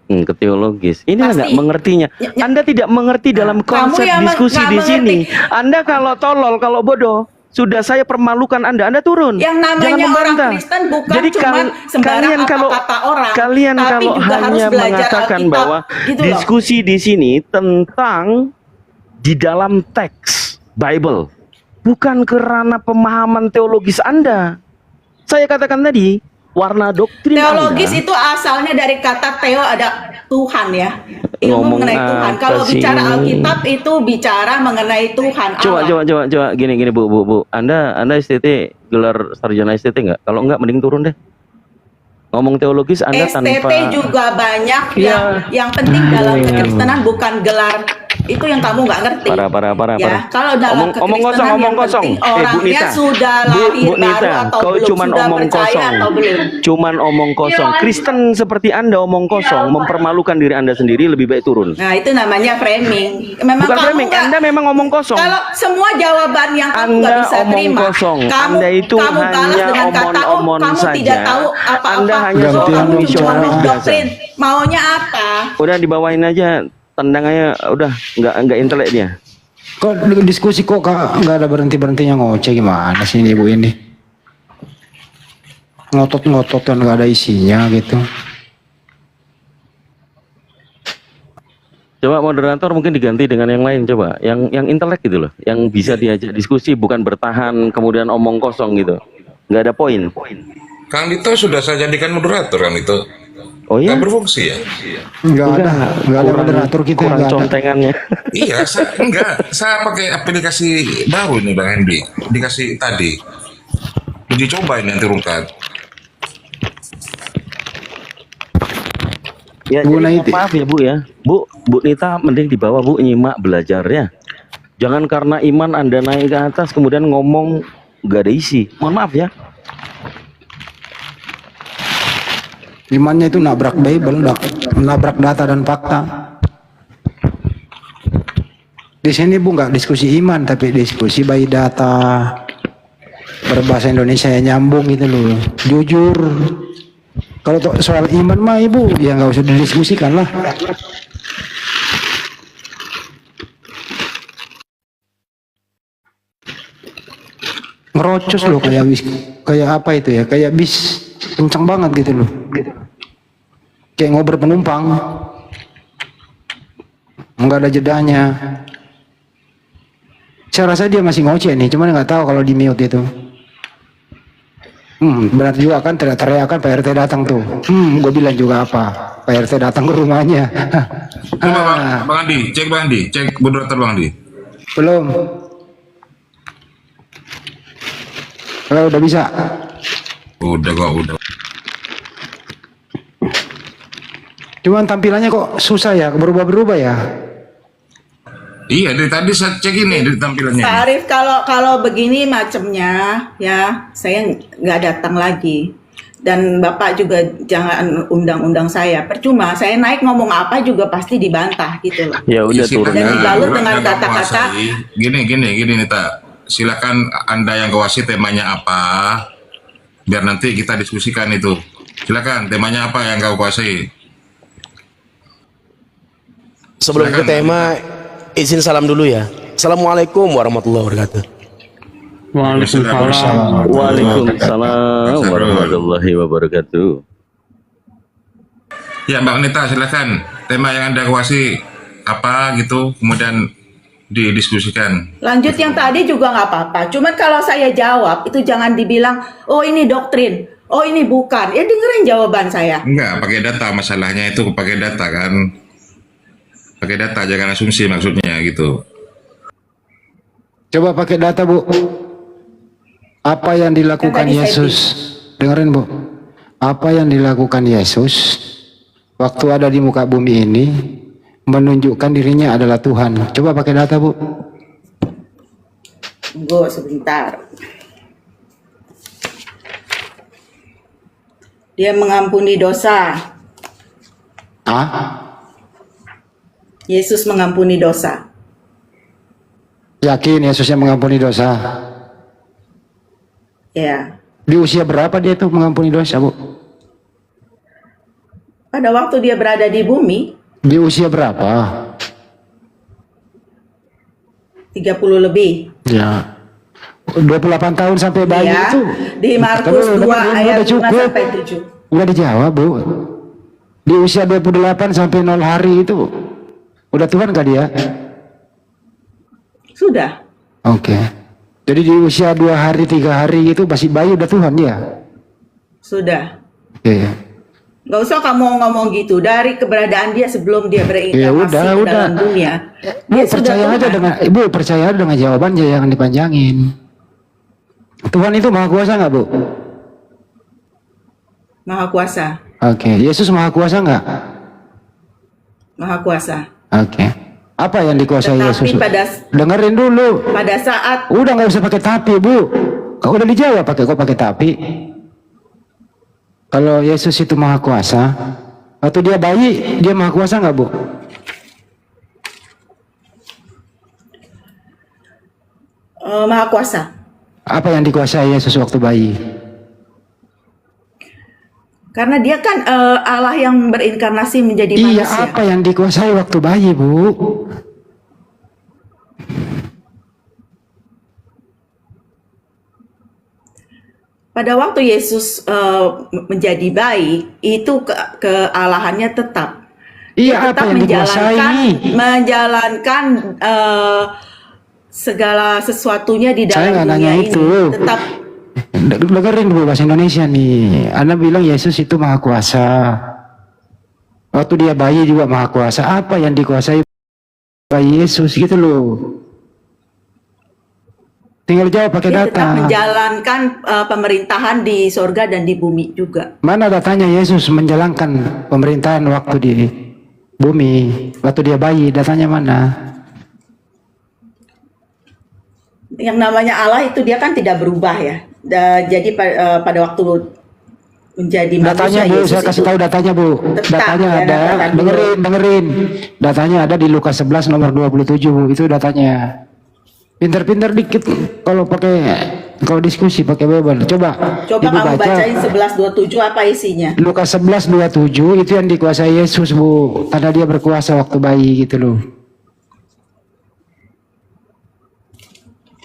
Ke teologis. Ini Pasti. nggak mengertinya. Anda tidak mengerti dalam kamu konsep yang diskusi nggak di sini. mengerti. Anda kalau tolol, kalau bodoh, sudah saya permalukan Anda turun. Yang namanya Jangan orang membantah. Kristen bukan Jadi cuma sembarang kata orang, kalian tapi kalau juga harus hanya belajar mengatakan Alkitab, bahwa gitu loh. diskusi di sini tentang di dalam teks Bible, bukan kerana pemahaman teologis Anda. Saya katakan tadi, warna doktrin Teologis Anda. itu asalnya dari kata theo, ada Tuhan ya. Ilmu Ngomong mengenai Tuhan. apa Kalau sih bicara ini? Alkitab itu bicara mengenai Tuhan Coba, Allah. gini, Bu. Anda STT, gelar sarjana STT nggak? Kalau nggak, mending turun deh. Ngomong teologis Anda STT tanpa... juga banyak Iya. yang penting dalam kekristenan bukan gelar. Itu yang kamu nggak ngerti. Parah. Ya, kalau dalam Omong kekristenan yang kosong. penting Bu orangnya Nita. sudah lahir Bu baru Nita, atau kau belum, cuman sudah omong percaya kosong. atau belum. Cuman omong kosong. Kristen seperti Anda omong kosong, mempermalukan diri Anda sendiri, lebih baik turun. Nah, itu namanya framing. Memang Bukan kamu framing, nggak- Anda memang omong kosong. Kalau semua jawaban yang kamu nggak Anda bisa omong terima, kosong. kamu, Anda itu kamu balas hanya dengan kata, omon-omon kamu saja. tidak tahu apa-apa. Anda hanya Oh, seorang kamu cuma bicara. doktrin. Maunya apa? Udah dibawain aja, tendangannya udah nggak intelek dia. Kok diskusi kok nggak ada berhentinya ngoceh, gimana sih ini ibu ini? Ngotot kan nggak ada isinya gitu. Coba moderator mungkin diganti dengan yang lain, coba yang intelek gitu loh, yang bisa diajak diskusi, bukan bertahan kemudian omong kosong gitu, nggak ada poin. Kang Dito sudah saya jadikan moderator, Kang Dito. Oh iya, Nggak berfungsi ya? Nggak ada moderator kita, kurang nggak ada. contengannya. Iya, saya pakai aplikasi baru ini Bang Hendy. Dikasih tadi. Uji coba ini nanti Rungkat. Ya, Bu jadi Naiti. maaf ya Bu ya, Bu Nita mending dibawa Bu, nyimak belajarnya. Jangan karena iman Anda naik ke atas kemudian ngomong nggak ada isi. Mohon maaf ya. Imannya itu nabrak Bible, nabrak data dan fakta. Di sini Bu nggak diskusi iman, tapi diskusi by data, berbahasa Indonesia yang nyambung gitu loh. Jujur. Kalau soal iman mah Ibu ya nggak usah didiskusikan lah. ngerocos loh, kayak bis, kayak apa itu ya, kayak bis kencang banget gitu loh, kayak ngobrol penumpang, nggak ada jedanya. Saya rasa dia masih ngoceh nih, cuman nggak tahu kalau di mute itu. Berat juga kan teriak-teriakan Pak RT datang tuh. Gue bilang juga apa, Pak RT datang ke rumahnya. Coba Bang Andi, cek moderator Bang Andi. Belum. Kalau udah bisa. Udah kok, udah. Cuman tampilannya kok susah ya, berubah-berubah ya. Iya, dari tadi saya cek ini dari tampilannya. Pak Arif, kalau begini macamnya ya, saya nggak datang lagi. Dan Bapak juga jangan undang-undang saya. Percuma, saya naik ngomong apa juga pasti dibantah gitu loh. Ya udah turun Dan aja. dibalut dengan Anda kata-kata. Gini Nita. Silakan Anda yang kuasai temanya apa, biar nanti kita diskusikan itu. Silakan, temanya apa yang kau kuasai. Sebelum ke Silakan, tema, izin salam dulu ya. Assalamualaikum warahmatullahi wabarakatuh. Waalaikumsalam. Waalaikumsalam warahmatullahi wabarakatuh. Ya Mbak Nita, silakan. Tema yang Anda kuasai apa gitu, kemudian didiskusikan. Lanjut yang tadi juga nggak apa-apa. Cuman kalau saya jawab itu jangan dibilang, oh ini doktrin, oh ini bukan. Ya dengerin jawaban saya. Enggak, pakai data, masalahnya itu pakai data kan. Pakai data, jangan asumsi maksudnya gitu. Coba pakai data, Bu. Apa yang dilakukan Kan tadi saya Yesus? Dengerin, Bu. Apa yang dilakukan Yesus waktu ada di muka bumi ini menunjukkan dirinya adalah Tuhan. Coba pakai data, Bu. Tunggu sebentar. Dia mengampuni dosa. Yesus mengampuni dosa. Yakin Yesus yang mengampuni dosa? Ya. Di usia berapa dia tuh mengampuni dosa, Bu? Pada waktu dia berada di bumi, Di usia berapa? 30 lebih. Ya. 28 tahun sampai bayi Ya. itu. Di Markus Tapi 2 udah ayat 5 cukup. sampai 7. Udah dijawab, Bu. Di usia 28 sampai 0 hari itu udah Tuhan kah dia? Sudah. Oke. Jadi di usia 2 hari 3 hari itu masih bayi udah Tuhan ya? Sudah. Oke. Gak usah kamu ngomong gitu. Dari keberadaan dia sebelum dia Ya berinkarnasi udah, ke udah. dalam dunia. Bu, Dia sudah percaya aja Tuhan. dengan Ibu percaya dengan jawabannya, jangan dipanjangin. Tuhan itu maha kuasa nggak, Bu? Maha kuasa. Oke. Yesus maha kuasa nggak? Maha kuasa. Oke. Apa yang dikuasai Tetapi Yesus? pada Dengerin dulu. saat Udah nggak usah pakai tapi, Bu. Kau udah dijawab pakai pakai tapi. Kalau Yesus itu maha kuasa, waktu dia bayi dia maha kuasa nggak, Bu? maha kuasa. Apa yang dikuasai Yesus waktu bayi? Karena dia kan Allah yang berinkarnasi menjadi Iya, manusia. apa yang dikuasai waktu bayi, Bu? Pada waktu Yesus menjadi bayi, itu kealahannya tetap. Dia Iya, apa tetap yang dikuasai? menjalankan segala sesuatunya di Saya dalam nggak dunia nanya ini. itu. Tetap Dengerin dulu bahasa Indonesia nih. Anda bilang Yesus itu maha kuasa. Waktu dia bayi juga maha kuasa. Apa yang dikuasai bayi Yesus gitu loh. Tinggal jawab pakai dia data. tetap menjalankan pemerintahan di sorga dan di bumi juga. Mana datanya Yesus menjalankan pemerintahan waktu di bumi, waktu dia bayi, datanya mana? Yang namanya Allah itu dia kan tidak berubah ya. Jadi pada waktu menjadi Datanya, manusia Bu, Yesus saya kasih itu tahu datanya, Bu. tetap Datanya ya, ada, katakan dulu. dengerin. Datanya ada di Lukas 11 nomor 27, Bu. Itu datanya. Pinter-pinter dikit kalau diskusi pakai Bible. Coba Coba Ibu kamu baca bacain 11:27 apa isinya? Lukas 11:27 itu yang dikuasai Yesus, Bu. Karena dia berkuasa waktu bayi gitu loh.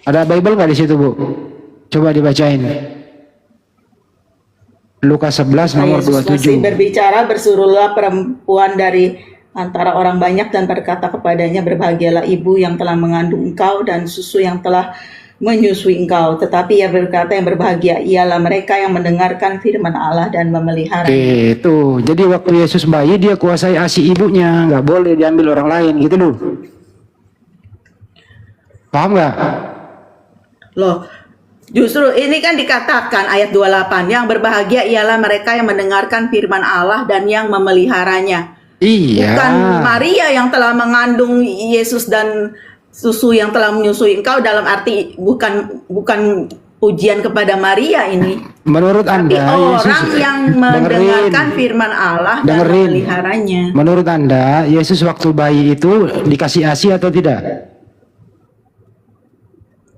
Ada Bible nggak di situ, Bu? Coba dibacain. Lukas 11 nomor Yesus masih 27. berbicara, bersuruhlah perempuan dari antara orang banyak dan berkata kepadanya, berbahagialah ibu yang telah mengandung engkau dan susu yang telah menyusui engkau. Tetapi ia berkata, yang berbahagia ialah mereka yang mendengarkan firman Allah dan memelihara. Itu. Jadi waktu Yesus bayi dia kuasai ASI ibunya, nggak boleh diambil orang lain gitu loh. Paham nggak? Loh, justru ini kan dikatakan ayat 28, yang berbahagia ialah mereka yang mendengarkan firman Allah dan yang memeliharanya. Iya. Bukan Maria yang telah mengandung Yesus dan susu yang telah menyusui engkau, dalam arti bukan pujian kepada Maria ini. Menurut Tapi Anda, orang Yesus yang mendengarkan firman Allah dan memeliharanya. Menurut Anda, Yesus waktu bayi itu dikasih ASI atau tidak?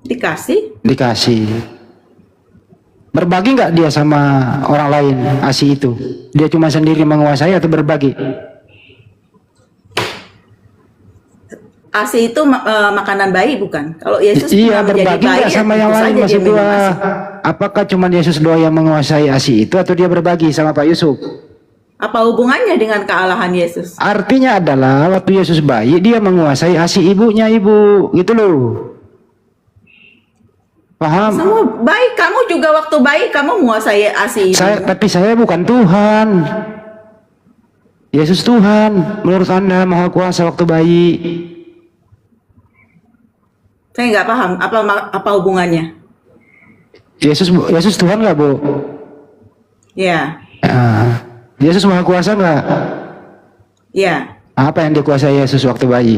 Dikasih. Dikasih. Berbagi nggak dia sama orang lain ASI itu? Dia cuma sendiri menguasai atau berbagi? ASI itu makanan bayi bukan? Kalau Yesus Iya, pernah menjadi berbagi bayi, nggak sama tentu yang lain saja dia maksud minum gua? ASI. Apakah cuma Yesus doang yang menguasai ASI itu atau dia berbagi sama Pak Yusuf? Apa hubungannya dengan kealahan Yesus? Artinya adalah waktu Yesus bayi dia menguasai ASI ibunya, ibu, gitu loh. Paham? Semua baik, kamu juga waktu bayi kamu menguasai ASI. Tapi saya bukan Tuhan. Yesus Tuhan. Menurut Anda Maha Kuasa waktu bayi. Saya nggak paham apa hubungannya. Yesus Tuhan nggak, Bu? Ya, Yesus Maha Kuasa nggak? ya. Apa yang dikuasai Yesus waktu bayi?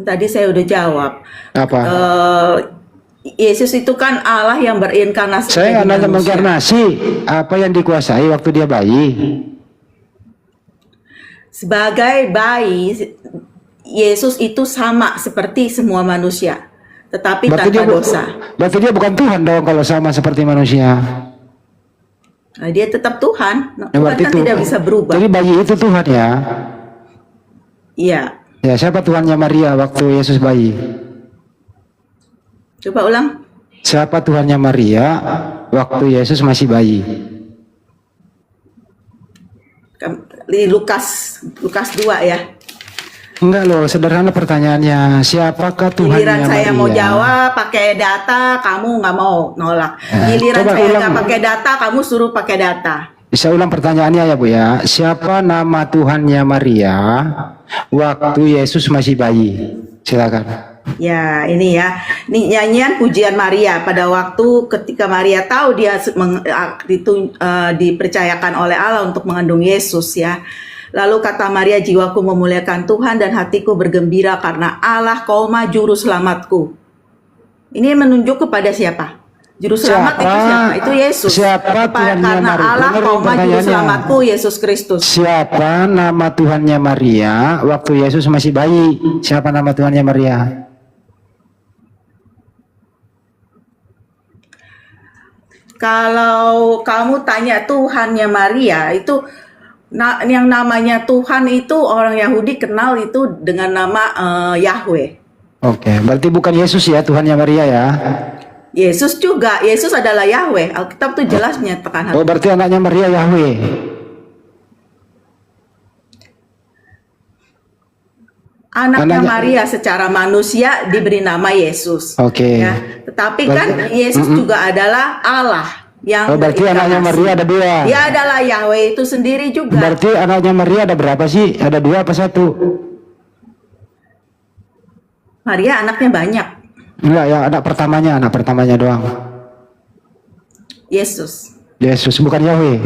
Tadi saya udah jawab. Apa? Yesus itu kan Allah yang berinkarnasi. Saya nggak jadi nanya manusia. menginkarnasi. Apa yang dikuasai waktu dia bayi? Sebagai bayi, Yesus itu sama seperti semua manusia, tetapi tanpa dosa. Berarti dia bukan Tuhan dong kalau sama seperti manusia. Nah, dia tetap Tuhan. Ya, Tuhan berarti kan itu, tidak bisa berubah. Jadi bayi itu Tuhan ya? Iya. Ya, siapa Tuhannya Maria waktu Yesus bayi? Coba ulang. Siapa Tuhannya Maria waktu Yesus masih bayi? Di Lukas 2 ya. Enggak loh, sederhana pertanyaannya. Siapakah Tuhannya Giliran saya Maria? mau jawab pakai data, kamu nggak mau nolak. Giliran coba saya ulang. nggak pakai data, kamu suruh pakai data. Saya ulang pertanyaannya ya Bu ya. Siapa nama Tuhannya Maria waktu Yesus masih bayi? Silakan. Ya, ini ya. Ini nyanyian pujian Maria pada waktu ketika Maria tahu dia dipercayakan oleh Allah untuk mengandung Yesus ya. Lalu kata Maria, jiwaku memuliakan Tuhan dan hatiku bergembira karena Allah, juru selamatku. Ini menunjuk kepada siapa? Juru selamat itu siapa? Itu Yesus. Siapa Tuhannya Karena Maria? Allah, juru Pertanyaannya. selamatku, Yesus Kristus. Siapa nama Tuhannya Maria waktu Yesus masih bayi? Siapa nama Tuhannya Maria? Kalau kamu tanya Tuhannya Maria, itu yang namanya Tuhan itu orang Yahudi kenal itu dengan nama Yahweh. Oke, berarti bukan Yesus ya Tuhannya Maria ya? Yesus juga, Yesus adalah Yahweh. Alkitab tuh jelas menyatakan hal Oh, berarti anaknya Maria Yahweh. Anaknya Anaknya- Maria secara manusia diberi nama Yesus. Oke. Ya, tetapi kan Yesus juga adalah Allah yang Oh, berarti anaknya berinkarnasi. Maria ada dua. Dia adalah Yahweh itu sendiri juga. Berarti anaknya Maria ada berapa sih? Ada dua apa satu? Maria anaknya banyak. Enggak ya, anak pertamanya doang. Yesus. Yesus bukan Yahweh.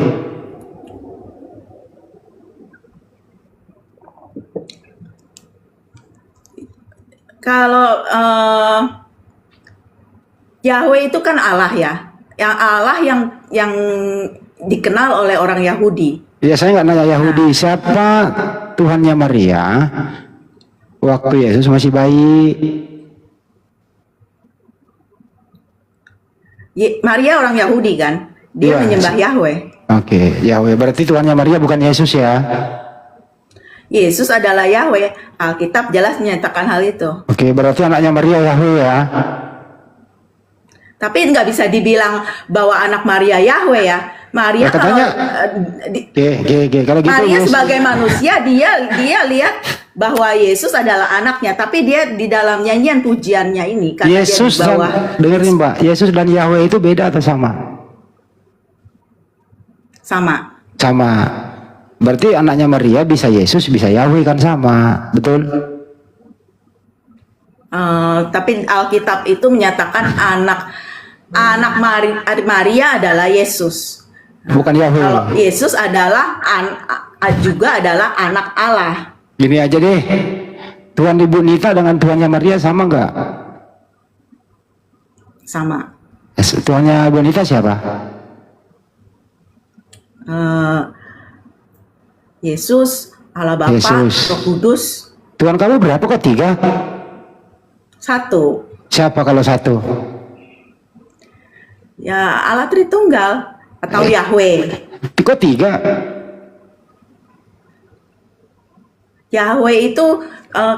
Kalau Yahweh itu kan Allah ya, yang Allah yang dikenal oleh orang Yahudi. Ya saya nggak nanya Yahudi. Siapa Tuhannya Maria waktu Yesus masih bayi? Maria orang Yahudi kan, dia Iya. menyembah Yahweh. Oke, Yahweh. Berarti Tuhannya Maria bukan Yesus ya? Yesus adalah Yahweh. Alkitab jelas menyatakan hal itu. Oke, berarti anaknya Maria Yahweh ya? Tapi nggak bisa dibilang bahwa anak Maria Yahweh ya. Maria Ya, katanya, kalau gitu Maria Yesus, sebagai manusia dia lihat bahwa Yesus adalah anaknya, tapi dia di dalam nyanyian pujiannya ini karena Yesus dia di dan, bawah dengerin Mbak, Yesus dan Yahweh itu beda atau sama? sama. Sama. Berarti anaknya Maria bisa Yesus, bisa Yahweh kan sama, betul? Tapi Alkitab itu menyatakan anak Maria adalah Yesus. Bukan Yahweh. Kalau Yesus adalah juga adalah anak Allah. Gini aja deh, Tuhan Ibu Nita dengan Tuhannya Maria sama nggak? Sama. Tuhannya Ibu Nita siapa? Yesus, Allah Bapa, Yesus. Roh Kudus, Tuhan kamu berapa kok? 3? satu. Siapa kalau 1? Ya Allah Tritunggal atau Yahweh. Kok 3? Yahweh itu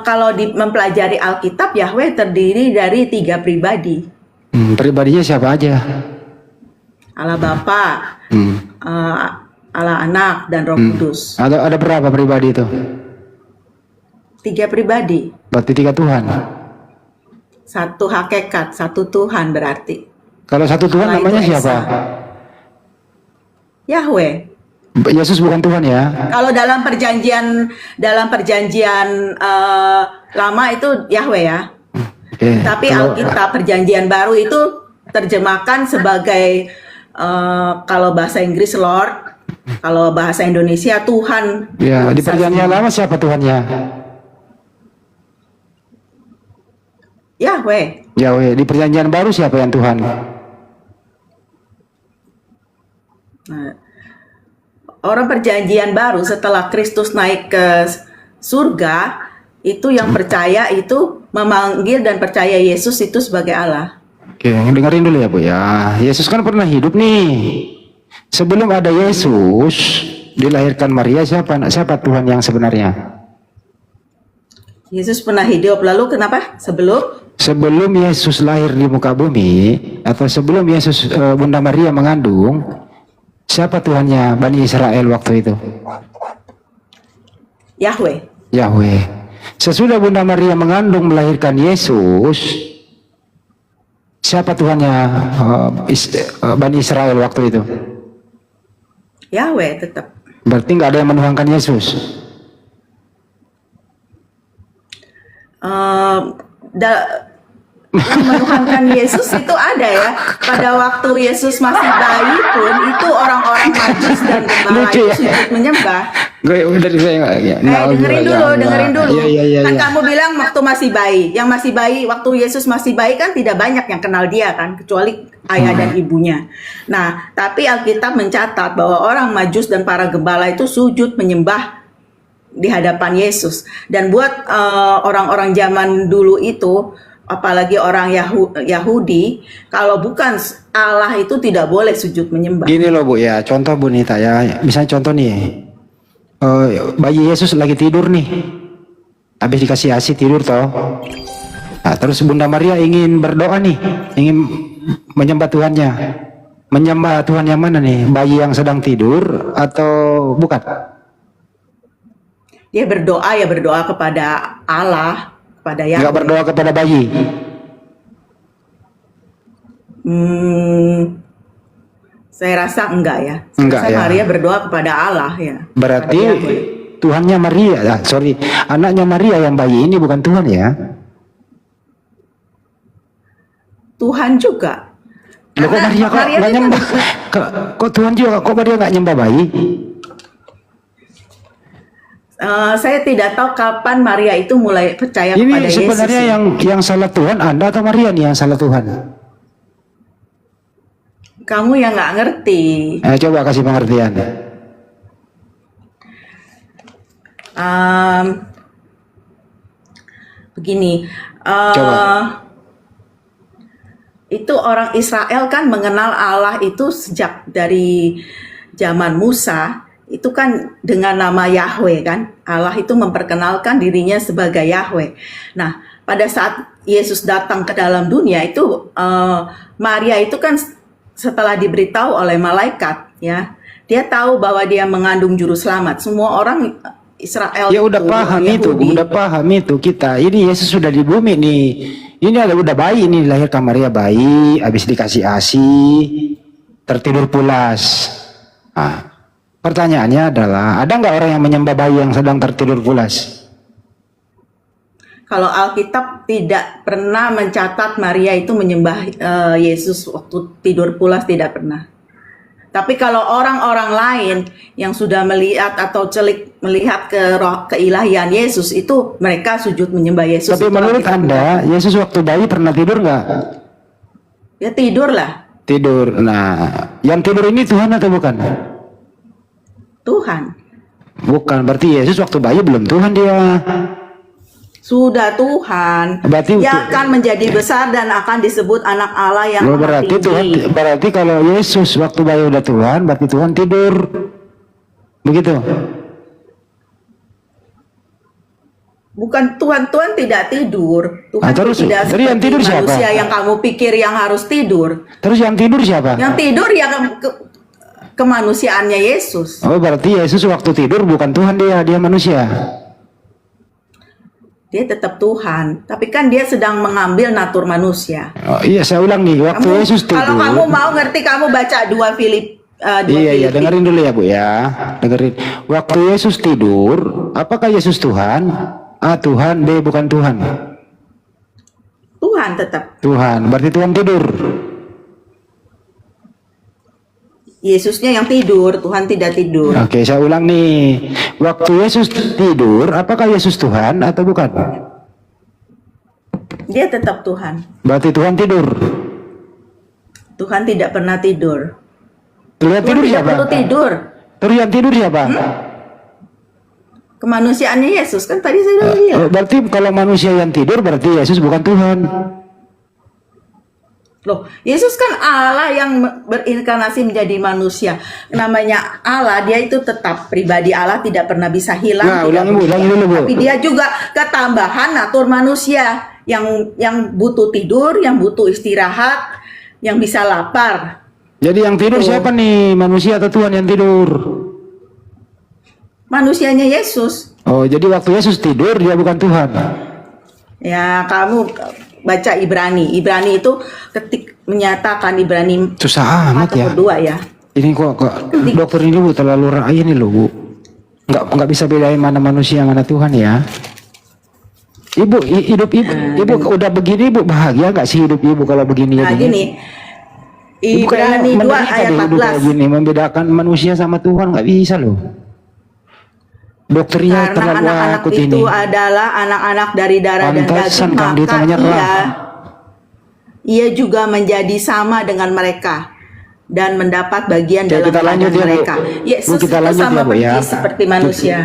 kalau mempelajari Alkitab, Yahweh terdiri dari 3 pribadi. Pribadinya siapa aja? Allah Bapa, Allah Anak, dan Roh Kudus. Ada berapa pribadi itu? 3 pribadi. Berarti 3 Tuhan. Satu hakikat, satu Tuhan berarti. Kalau satu Tuhan Allah itu namanya Esa. siapa? Yahweh. Yesus bukan Tuhan ya? Kalau dalam perjanjian lama itu Yahweh ya. Oke. Tapi Kalau- Alkitab perjanjian baru itu terjemahkan sebagai kalau bahasa Inggris Lord, kalau bahasa Indonesia Tuhan. Ya, di perjanjian lama siapa Tuhannya? Yahweh. Yahweh. Di perjanjian baru siapa yang Tuhan? Nah, orang perjanjian baru setelah Kristus naik ke surga itu yang percaya itu memanggil dan percaya Yesus itu sebagai Allah. Oke, dengerin dulu ya Bu ya. Yesus kan pernah hidup nih. Sebelum ada Yesus, dilahirkan Maria, siapa Tuhan yang sebenarnya? Yesus pernah hidup, lalu kenapa? Sebelum Yesus lahir di muka bumi, atau sebelum Yesus Bunda Maria mengandung, siapa Tuhannya Bani Israel waktu itu? Yahweh. Yahweh. Sesudah Bunda Maria mengandung melahirkan Yesus, siapa Tuhannya Bani Israel waktu itu? Yahweh tetap. Berarti nggak ada yang menuhankan Yesus. Yang menuhankan Yesus itu ada ya. Pada waktu Yesus masih bayi pun itu orang-orang Majus dan gembala Lucu itu ya. sujud menyembah. Dari saya nggak. Ya. Dengerin dulu. Iya. Kan kamu bilang waktu masih bayi. Yang masih bayi, waktu Yesus masih bayi kan tidak banyak yang kenal dia kan, kecuali ayah dan ibunya. Nah, tapi Alkitab mencatat bahwa orang Majus dan para gembala itu sujud menyembah di hadapan Yesus. Dan buat orang-orang zaman dulu itu, apalagi orang Yahudi, kalau bukan Allah itu tidak boleh sujud menyembah. Gini loh Bu ya, contoh Bu Nita ya. Misalnya contoh nih, bayi Yesus lagi tidur nih, habis dikasih ASI tidur toh. Nah, terus Bunda Maria ingin berdoa nih, ingin menyembah Tuhannya. Menyembah Tuhan yang mana nih? Bayi yang sedang tidur atau bukan? Dia berdoa kepada Allah, kepada Yahweh. Enggak berdoa kepada bayi. Saya rasa enggak ya. Enggak Saya ya. Maria berdoa kepada Allah ya. Berarti Kepada Yahweh. Tuhannya Maria, anaknya Maria yang bayi ini bukan Tuhan ya? Tuhan juga. Loh, kok Maria kok nggak itu nyembah? Kok Tuhan juga, kok Maria nggak nyembah bayi? Saya tidak tahu kapan Maria itu mulai percaya kepada Ini Yesus. sebenarnya ya. yang salah Tuhan Anda atau Maria nih yang salah Tuhan? Kamu yang nggak ngerti. Coba kasih pengertian. Begini. Coba. Itu orang Israel kan mengenal Allah itu sejak dari zaman Musa. Itu kan dengan nama Yahweh kan. Allah itu memperkenalkan dirinya sebagai Yahweh. Nah, pada saat Yesus datang ke dalam dunia itu Maria itu kan setelah diberitahu oleh malaikat, ya, dia tahu bahwa dia mengandung juru selamat. Semua orang Israel Ya udah itu, paham orang itu, Yahudi, udah paham itu kita. Ini Yesus sudah di bumi nih. Ini ada udah bayi, ini dilahirkan Maria bayi, habis dikasih ASI, tertidur pulas. Nah, pertanyaannya adalah, ada nggak orang yang menyembah bayi yang sedang tertidur pulas? Kalau Alkitab tidak pernah mencatat Maria itu menyembah Yesus waktu tidur pulas, tidak pernah. Tapi kalau orang-orang lain yang sudah melihat atau melihat keilahian Yesus, itu mereka sujud menyembah Yesus. Tapi Itu menurut Alkitab Anda, Yesus waktu bayi pernah tidur nggak? ya tidur lah, Tidur. Nah, yang tidur ini Tuhan atau bukan? Tuhan. Bukan, berarti Yesus waktu bayi belum Tuhan dia. Sudah Tuhan. Berarti Dia akan menjadi besar dan akan disebut anak Allah yang maha berarti Tuhan, tinggi. berarti kalau Yesus waktu bayi udah Tuhan, berarti Tuhan tidur. Begitu. Bukan Tuhan tidak tidur. Tuhan Ah, terus, tidak jadi yang seperti tidur siapa? manusia yang kamu pikir yang harus tidur. Terus yang tidur siapa? Yang tidur ya kemanusiaannya Yesus. Oh, berarti Yesus waktu tidur bukan Tuhan dia manusia. Dia tetap Tuhan, tapi kan dia sedang mengambil natur manusia. Oh, iya, saya ulang nih, waktu Yesus tidur. Kalau kamu mau ngerti, kamu baca 2 Filip. Iya, dengerin dulu ya Bu ya. Dengerin. Waktu Yesus tidur, apakah Yesus Tuhan? A Tuhan, B bukan Tuhan. Tuhan tetap. Tuhan, berarti Tuhan tidur. Yesusnya yang tidur, Tuhan tidak tidur. Oke, saya ulang nih. Waktu Yesus tidur, apakah Yesus Tuhan atau bukan? Dia tetap Tuhan. Berarti Tuhan tidur. Tuhan tidak pernah tidur. Terus yang Tuhan tidur tidak siapa? perlu tidur. Terus yang tidur siapa? Kemanusiaannya Yesus, kan tadi saya sudah bilang. Oh, berarti kalau manusia yang tidur, berarti Yesus bukan Tuhan. Loh, Yesus kan Allah yang berinkarnasi menjadi manusia. Namanya Allah, dia itu tetap pribadi Allah, tidak pernah bisa hilang. Nah, tidak ulangi dulu Bu. Tapi dia juga ketambahan natur manusia yang butuh tidur, yang butuh istirahat, yang bisa lapar. Jadi yang tidur siapa nih? Manusia atau Tuhan yang tidur? Manusianya Yesus. Oh, jadi waktu Yesus tidur, dia bukan Tuhan. Ya, kamu baca Ibrani. Ibrani itu menyatakan Ibrani Susah amat ya. berdua ya. Ini kok dokter ini Bu terlalu raih ini loh Bu. Nggak bisa bedain mana manusia mana Tuhan ya. Ibu hidup ibu udah begini Ibu bahagia nggak sih hidup Ibu kalau begini ya? Nah, gini. Ibu Ibrani 2 ayat hidup kayak 14. gini, membedakan manusia sama Tuhan nggak bisa loh. Dokternya Karena terlalu anak-anak akut itu ini. adalah anak-anak dari darah dan Pantesan daging, Kang Dita maka menyerah. ia juga menjadi sama dengan mereka dan mendapat bagian Oke, dalam kita lanjut badan ya, Bu. mereka. Yesus Bu, kita itu lanjut sama ya, Bu, ya. persis seperti manusia.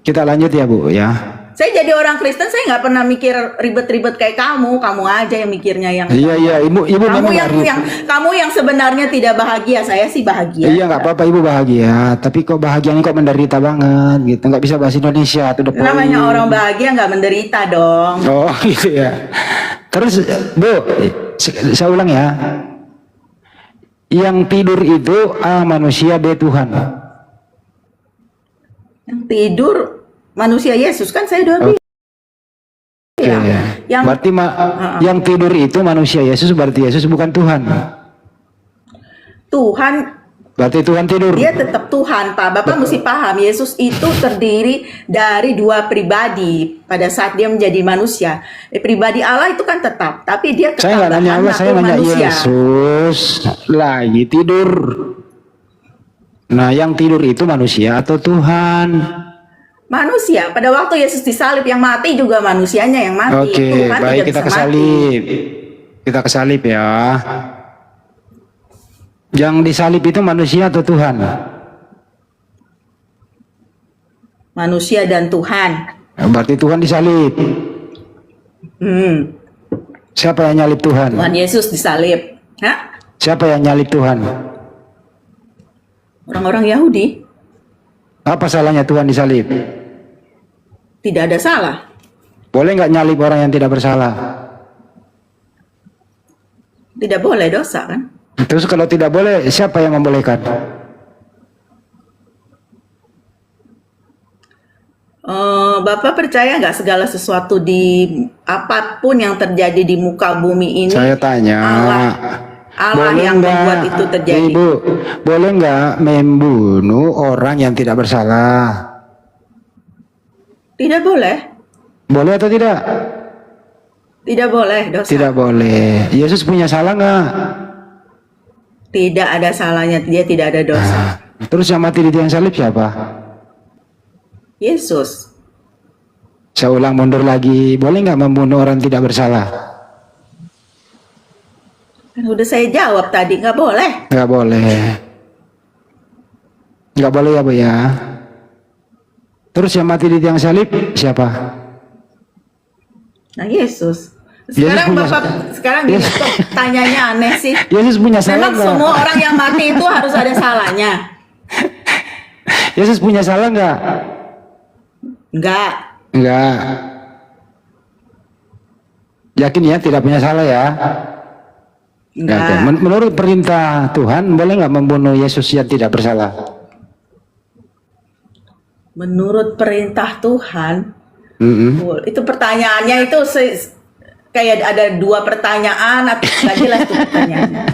Kita lanjut ya Bu ya. Saya jadi orang Kristen, saya nggak pernah mikir ribet-ribet kayak kamu. Kamu aja yang mikirnya yang Iya ibu kamu memang kamu yang sebenarnya tidak bahagia. Saya sih bahagia. Iya nggak apa-apa Ibu bahagia, tapi kok bahagianya kok menderita banget gitu, nggak bisa bahasa Indonesia tuh Namanya orang bahagia nggak menderita dong. Oh gitu ya. Terus Bu, saya ulang ya. Yang tidur itu A manusia, B Tuhan. Yang tidur manusia Yesus kan saya udah bilang. Oke. Yang Berarti yang tidur itu manusia Yesus, berarti Yesus bukan Tuhan. Tuhan, Berarti Tuhan tidur. dia tetap Tuhan, Pak. Bapak mesti paham, Yesus itu terdiri dari 2 pribadi pada saat dia menjadi manusia. Pribadi Allah itu kan tetap, tapi dia Saya nggak nanya ketambahan Allah, saya natur nanya manusia. Yesus lagi tidur. Nah, yang tidur itu manusia atau Tuhan? Manusia. Pada waktu Yesus disalib, yang mati juga manusianya yang mati. Oke, Tuhan baik tidak kita bisa kesalib. Kita kesalib ya. Yang disalib itu manusia atau Tuhan? Manusia dan Tuhan. Berarti Tuhan disalib. Siapa yang nyalib Tuhan? Tuhan Yesus disalib. Hah? Siapa yang nyalib Tuhan? Orang-orang Yahudi. Apa salahnya Tuhan disalib? Tidak ada salah. Boleh nggak nyalib orang yang tidak bersalah? Tidak boleh, dosa kan? Terus kalau tidak boleh, siapa yang membolehkan? Bapak percaya nggak segala sesuatu di apapun yang terjadi di muka bumi ini, Saya tanya, Allah boleh yang nggak, membuat itu terjadi? Ibu, boleh nggak membunuh orang yang tidak bersalah? Tidak boleh. Boleh atau tidak? Tidak boleh, dosa. Tidak boleh. Yesus punya salah nggak? Tidak ada salahnya, dia tidak ada dosa. Terus yang mati di tiang salib siapa? Yesus. Saya ulang mundur lagi, boleh nggak membunuh orang tidak bersalah? Kan udah saya jawab tadi, nggak boleh. Nggak boleh. Nggak boleh ya Bu ya. Terus yang mati di tiang salib siapa? Nah, Yesus. Yesus Sekarang punya- Bapak, sekarang gini, Yesus- kok tanyanya aneh sih. Yesus punya salah Memang nggak? semua orang yang mati itu harus ada salahnya? Yesus punya salah nggak? Enggak. Enggak. Yakin ya tidak punya salah ya? Enggak. Oke. Menurut perintah Tuhan boleh nggak membunuh Yesus yang tidak bersalah? Menurut perintah Tuhan, Mm-mm. itu pertanyaannya itu kayak ada dua pertanyaan, atau nggak jelas tuh pertanyaannya.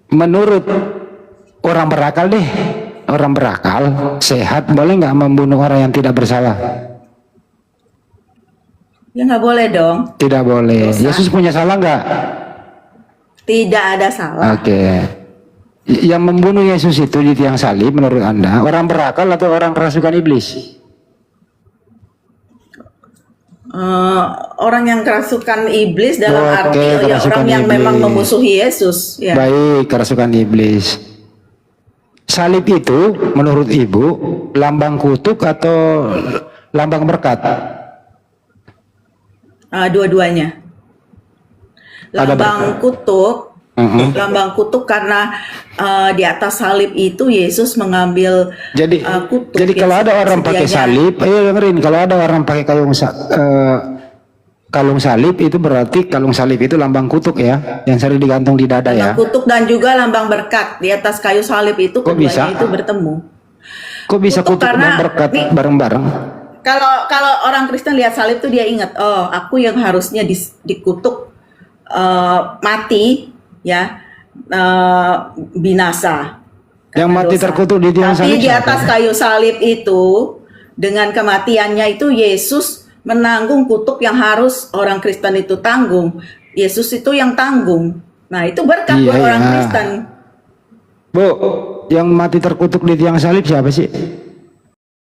Menurut orang berakal deh, orang berakal sehat boleh nggak membunuh orang yang tidak bersalah? Ya nggak boleh dong. Tidak boleh. Dosa. Yesus punya salah nggak? Tidak ada salah. Oke. Yang membunuh Yesus itu di tiang salib menurut Anda orang berakal atau orang kerasukan iblis? Orang yang kerasukan iblis dalam Oke, arti ya, kerasukan orang yang iblis. memang memusuhi Yesus. Ya. Baik, kerasukan iblis. Salib itu menurut Ibu lambang kutuk atau lambang berkat? Dua-duanya. Ada Lambang kutuk. Lambang kutuk karena di atas salib itu Yesus mengambil Jadi kutuk. jadi yang kalau ada orang pakai sedianya. salib, ayo dengerin, kalau ada orang pakai kalung salib itu berarti kalung salib itu lambang kutuk ya, yang sering digantung di dada ya. Lambang kutuk dan juga lambang berkat di atas kayu salib itu Kok keduanya bisa? itu bertemu. Kok bisa Kutuk kutuk karena dan berkat nih, bareng-bareng? Kalau orang Kristen lihat salib itu dia ingat, oh aku yang harusnya dikutuk mati ya, binasa. Yang karena mati dosa. terkutuk di tiang Tapi salib di siapa? atas kayu salib itu dengan kematiannya itu Yesus menanggung kutuk yang harus orang Kristen itu tanggung. Yesus itu yang tanggung. Nah itu berkat buat Iya, orang iya. Kristen. Bu, yang mati terkutuk di tiang salib siapa sih?